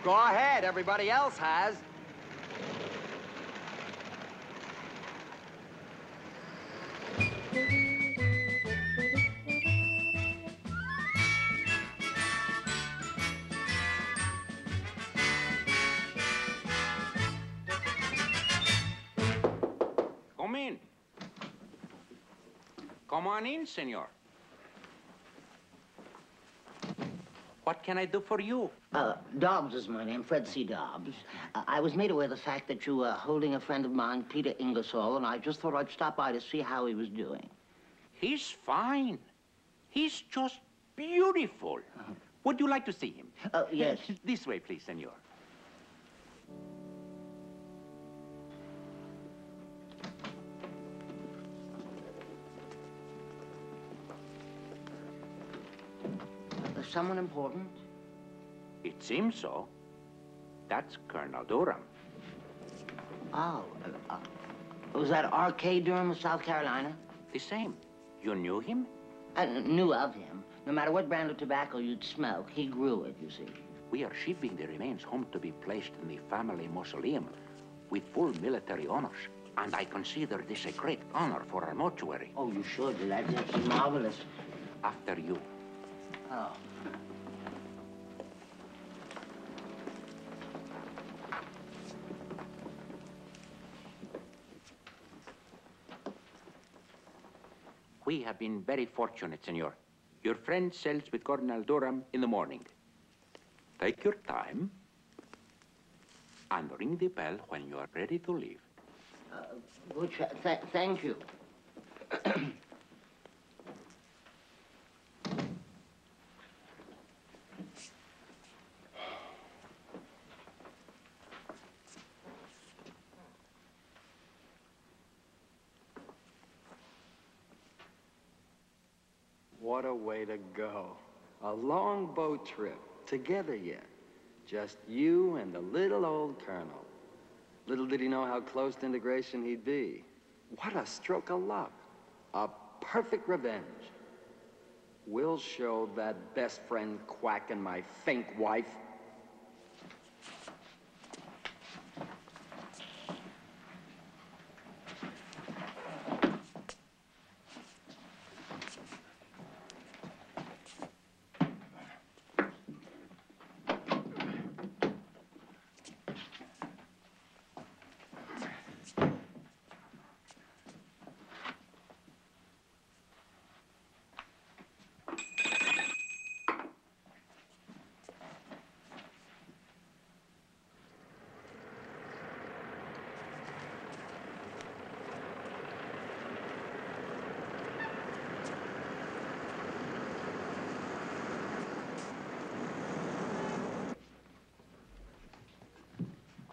Go ahead, everybody else has. Come in. Come on in, senor. What can I do for you? Dobbs is my name, Fred C. Dobbs. I was made aware of the fact that you were holding a friend of mine, Peter Ingersoll, and I just thought I'd stop by to see how he was doing. He's fine. He's just beautiful. Would you like to see him? Yes. This way, please, senor. Someone important? It seems so. That's Colonel Durham. Oh, was that R.K. Durham of South Carolina? The same. You knew him? I knew of him. No matter what brand of tobacco you'd smoke, he grew it, you see. We are shipping the remains home to be placed in the family mausoleum with full military honors. And I consider this a great honor for our mortuary. Oh, you should. That's marvelous. After you. Oh. We have been very fortunate, senor. Your friend sails with Colonel Durham in the morning. Take your time and ring the bell when you are ready to leave. Thank you. What a way to go. A long boat trip, together yet. Just you and the little old colonel. Little did he know how close to integration he'd be. What a stroke of luck. A perfect revenge. We'll show that best friend quack and my fink wife.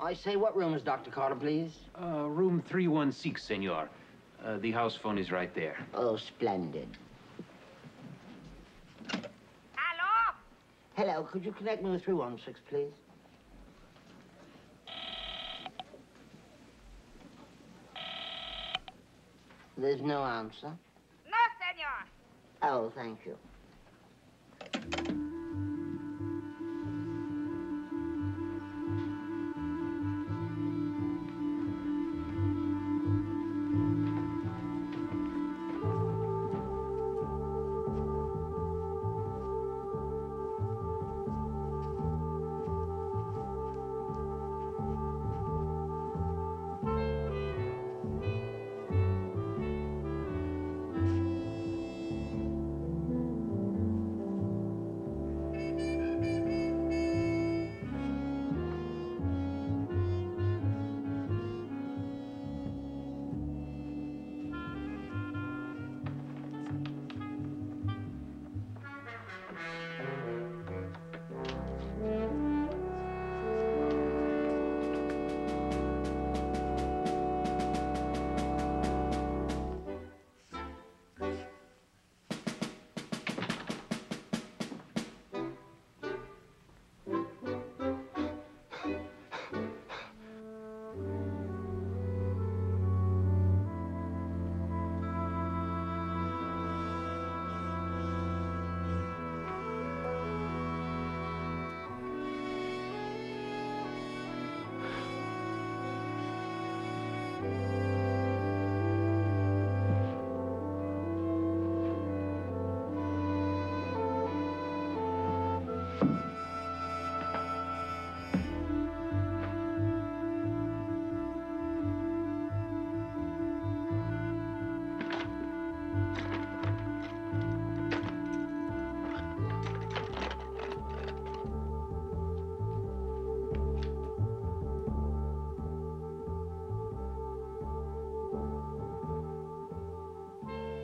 I say, what room is Dr. Carter, please? Room 316, senor. The house phone is right there. Oh, splendid. Hello? Hello, could you connect me with 316, please? There's no answer. No, senor. Oh, thank you.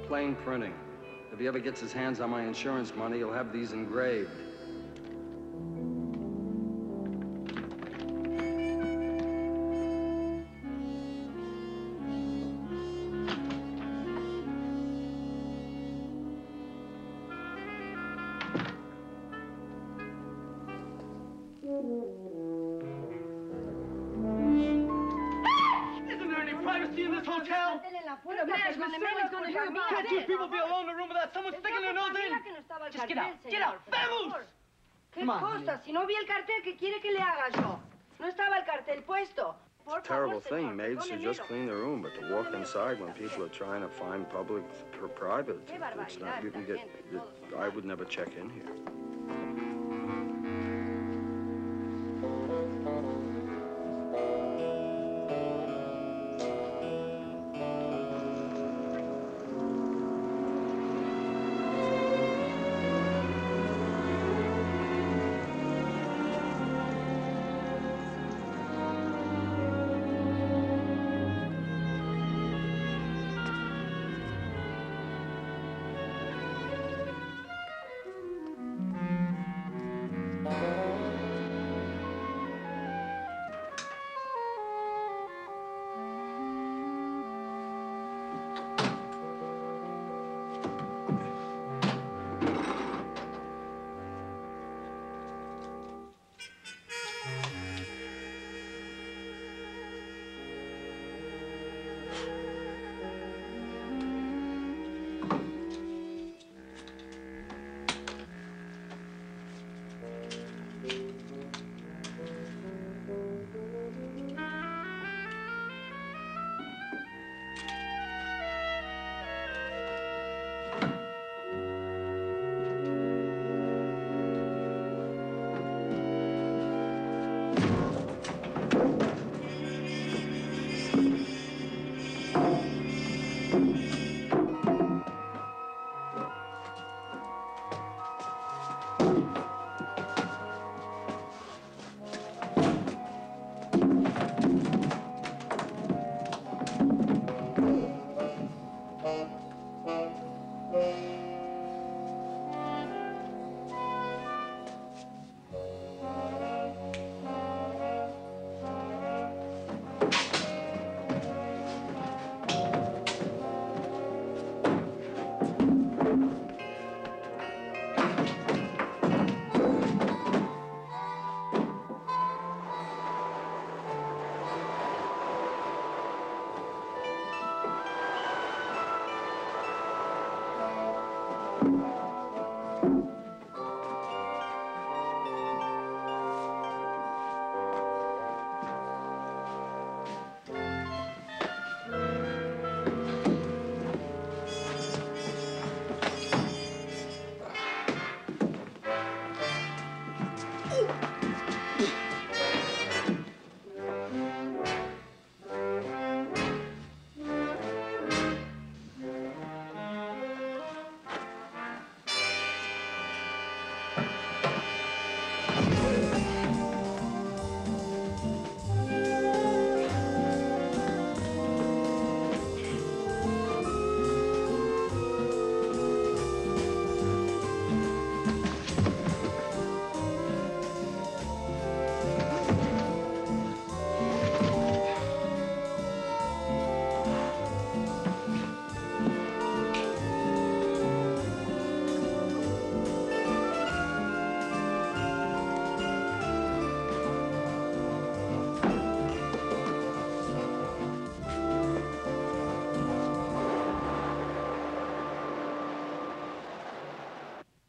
plain printing. If he ever gets his hands on my insurance money, he'll have these engraved. Isn't there any privacy in this hotel? Can't you people be alone in a room without someone sticking their nose in? Just get out. Get out. Vamos! ¿Qué cosa? Si no vi el cartel, ¿qué quiere que le haga yo? No estaba el cartel puesto. It's a terrible thing. Maids should just clean their room, but to walk inside when people are trying to find public or private, it's not, you can get, I would never check in here.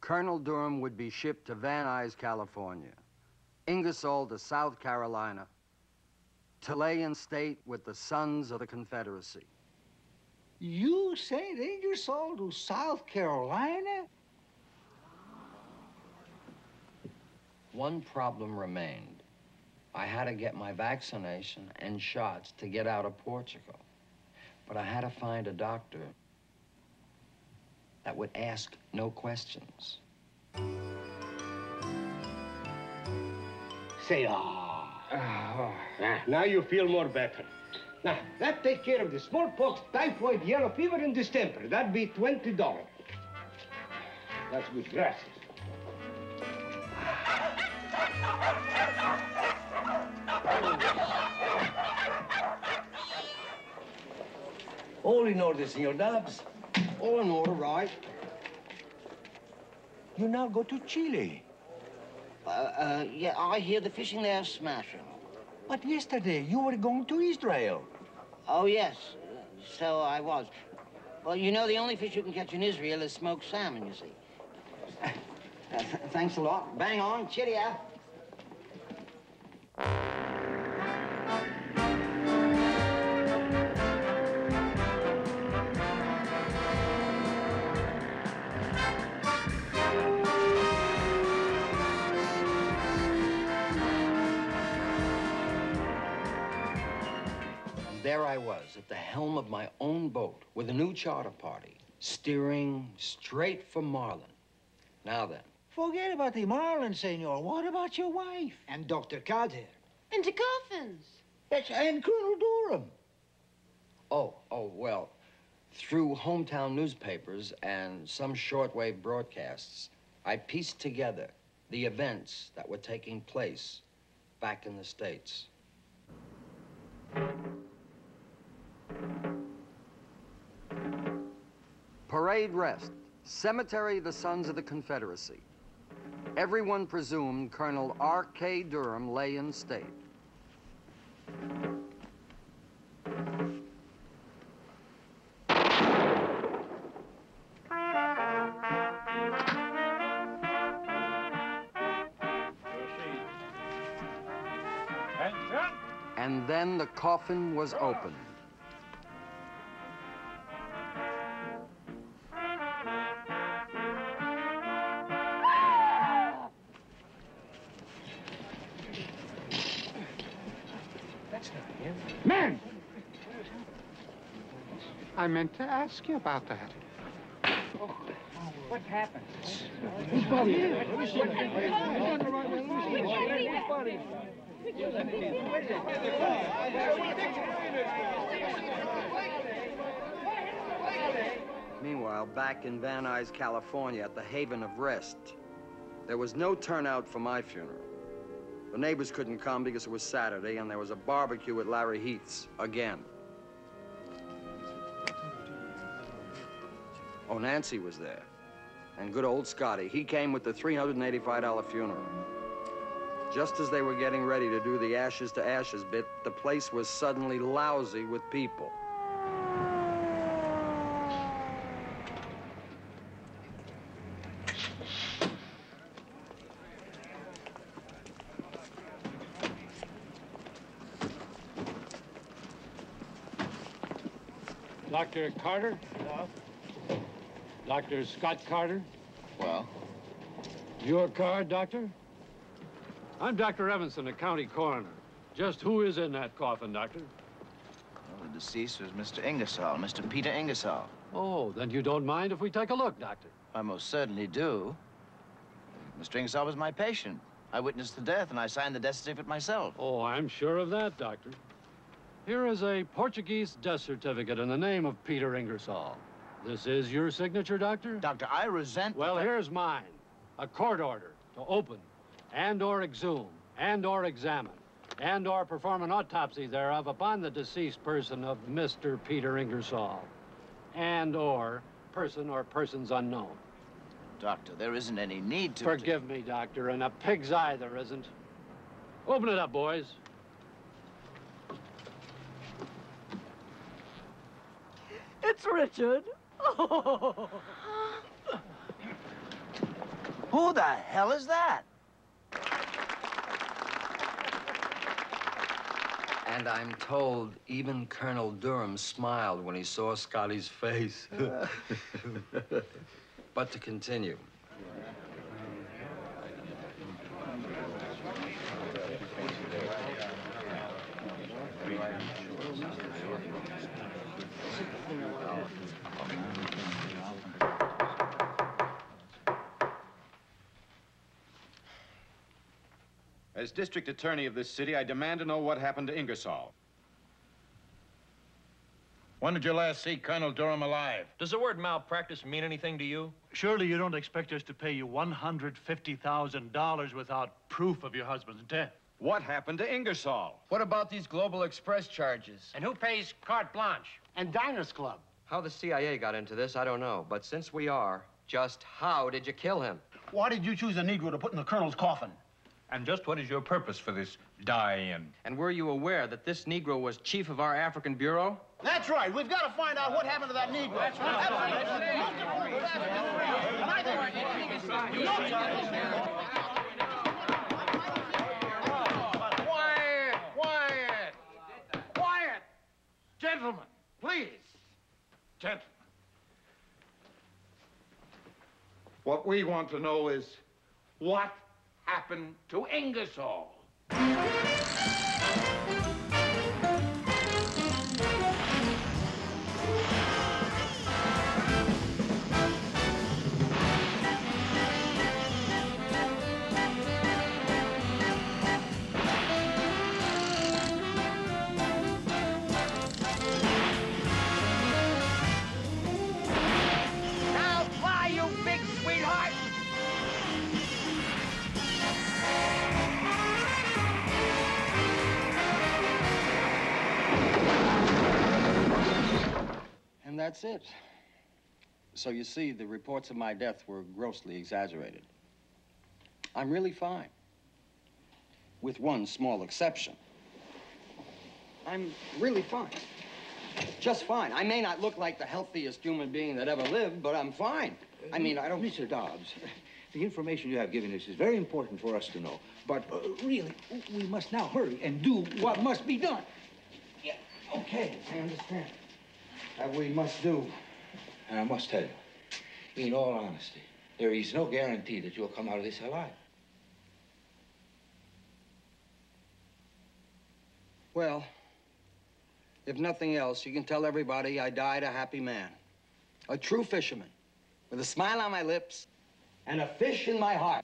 Colonel Durham would be shipped to Van Nuys, California, Ingersoll to South Carolina, Chilean state with the Sons of the Confederacy. You sent Ingersoll to South Carolina? One problem remained. I had to get my vaccination and shots to get out of Portugal. But I had to find a doctor that would ask no questions. Say, now you feel more better. Now, that take care of the smallpox, typhoid, yellow fever, and distemper. That'd be $20. That's good. Gracias. All in order, Senor Dobbs. All in order, right? You now go to Chile. Yeah, I hear the fishing there is smashing. But yesterday, you were going to Israel. Oh, yes. So I was. Well, you know, the only fish you can catch in Israel is smoked salmon, you see. Thanks a lot. Bang on. Cheerio. There I was, at the helm of my own boat, with a new charter party, steering straight for Marlin. Now then. Forget about the Marlin, senor. What about your wife? And Dr. Carter. And the coffins. Yes, and Colonel Durham. Oh, well, through hometown newspapers and some shortwave broadcasts, I pieced together the events that were taking place back in the States. Parade rest. Cemetery of the Sons of the Confederacy. Everyone presumed Colonel R.K. Durham lay in state. And then the coffin was opened. Men! I meant to ask you about that. What happened? Meanwhile, back in Van Nuys, California, at the Haven of Rest, there was no turnout for my funeral. The neighbors couldn't come because it was Saturday, and there was a barbecue at Larry Heath's again. Oh, Nancy was there. And good old Scotty. He came with the $385 funeral. Just as they were getting ready to do the ashes to ashes bit, the place was suddenly lousy with people. Dr. Carter? Hello? Dr. Scott Carter? Well? Your card, Doctor? I'm Dr. Evanson, a county coroner. Just who is in that coffin, Doctor? Well, the deceased was Mr. Ingersoll, Mr. Peter Ingersoll. Oh, then you don't mind if we take a look, Doctor? I most certainly do. Mr. Ingersoll was my patient. I witnessed the death, and I signed the death certificate myself. Oh, I'm sure of that, Doctor. Here is a Portuguese death certificate in the name of Peter Ingersoll. This is your signature, Doctor? Doctor, I resent... Well, here's mine. A court order to open and/or exhume and/or examine and/or perform an autopsy thereof upon the deceased person of Mr. Peter Ingersoll and/or person or persons unknown. Doctor, there isn't any need to... Forgive me, Doctor. In a pig's eye, there isn't. Open it up, boys. It's Richard. Oh. Who the hell is that? And I'm told even Colonel Durham smiled when he saw Scotty's face. But to continue. As district attorney of this city, I demand to know what happened to Ingersoll. When did you last see Colonel Durham alive? Does the word malpractice mean anything to you? Surely you don't expect us to pay you $150,000 without proof of your husband's death. What happened to Ingersoll? What about these Global Express charges? And who pays carte blanche? And Diners Club? How the CIA got into this, I don't know. But since we are, just how did you kill him? Why did you choose a Negro to put in the Colonel's coffin? And just what is your purpose for this die-in? And were you aware that this Negro was chief of our African Bureau? That's right. We've got to find out what happened to that Negro. That's Quiet! Gentlemen, please. Gentlemen, what we want to know is what happened to Ingersoll? Now fly, you big sweetheart! And that's it. So you see, the reports of my death were grossly exaggerated. I'm really fine. With one small exception. I'm really fine. Just fine. I may not look like the healthiest human being that ever lived, but I'm fine. I mean, I don't... Mr. Dobbs, the information you have given us is very important for us to know. But really, we must now hurry and do what must be done. Yeah, okay, I understand. That we must do. And I must tell you, in all honesty, there is no guarantee that you'll come out of this alive. Well, if nothing else, you can tell everybody I died a happy man. A true fisherman, with a smile on my lips and a fish in my heart.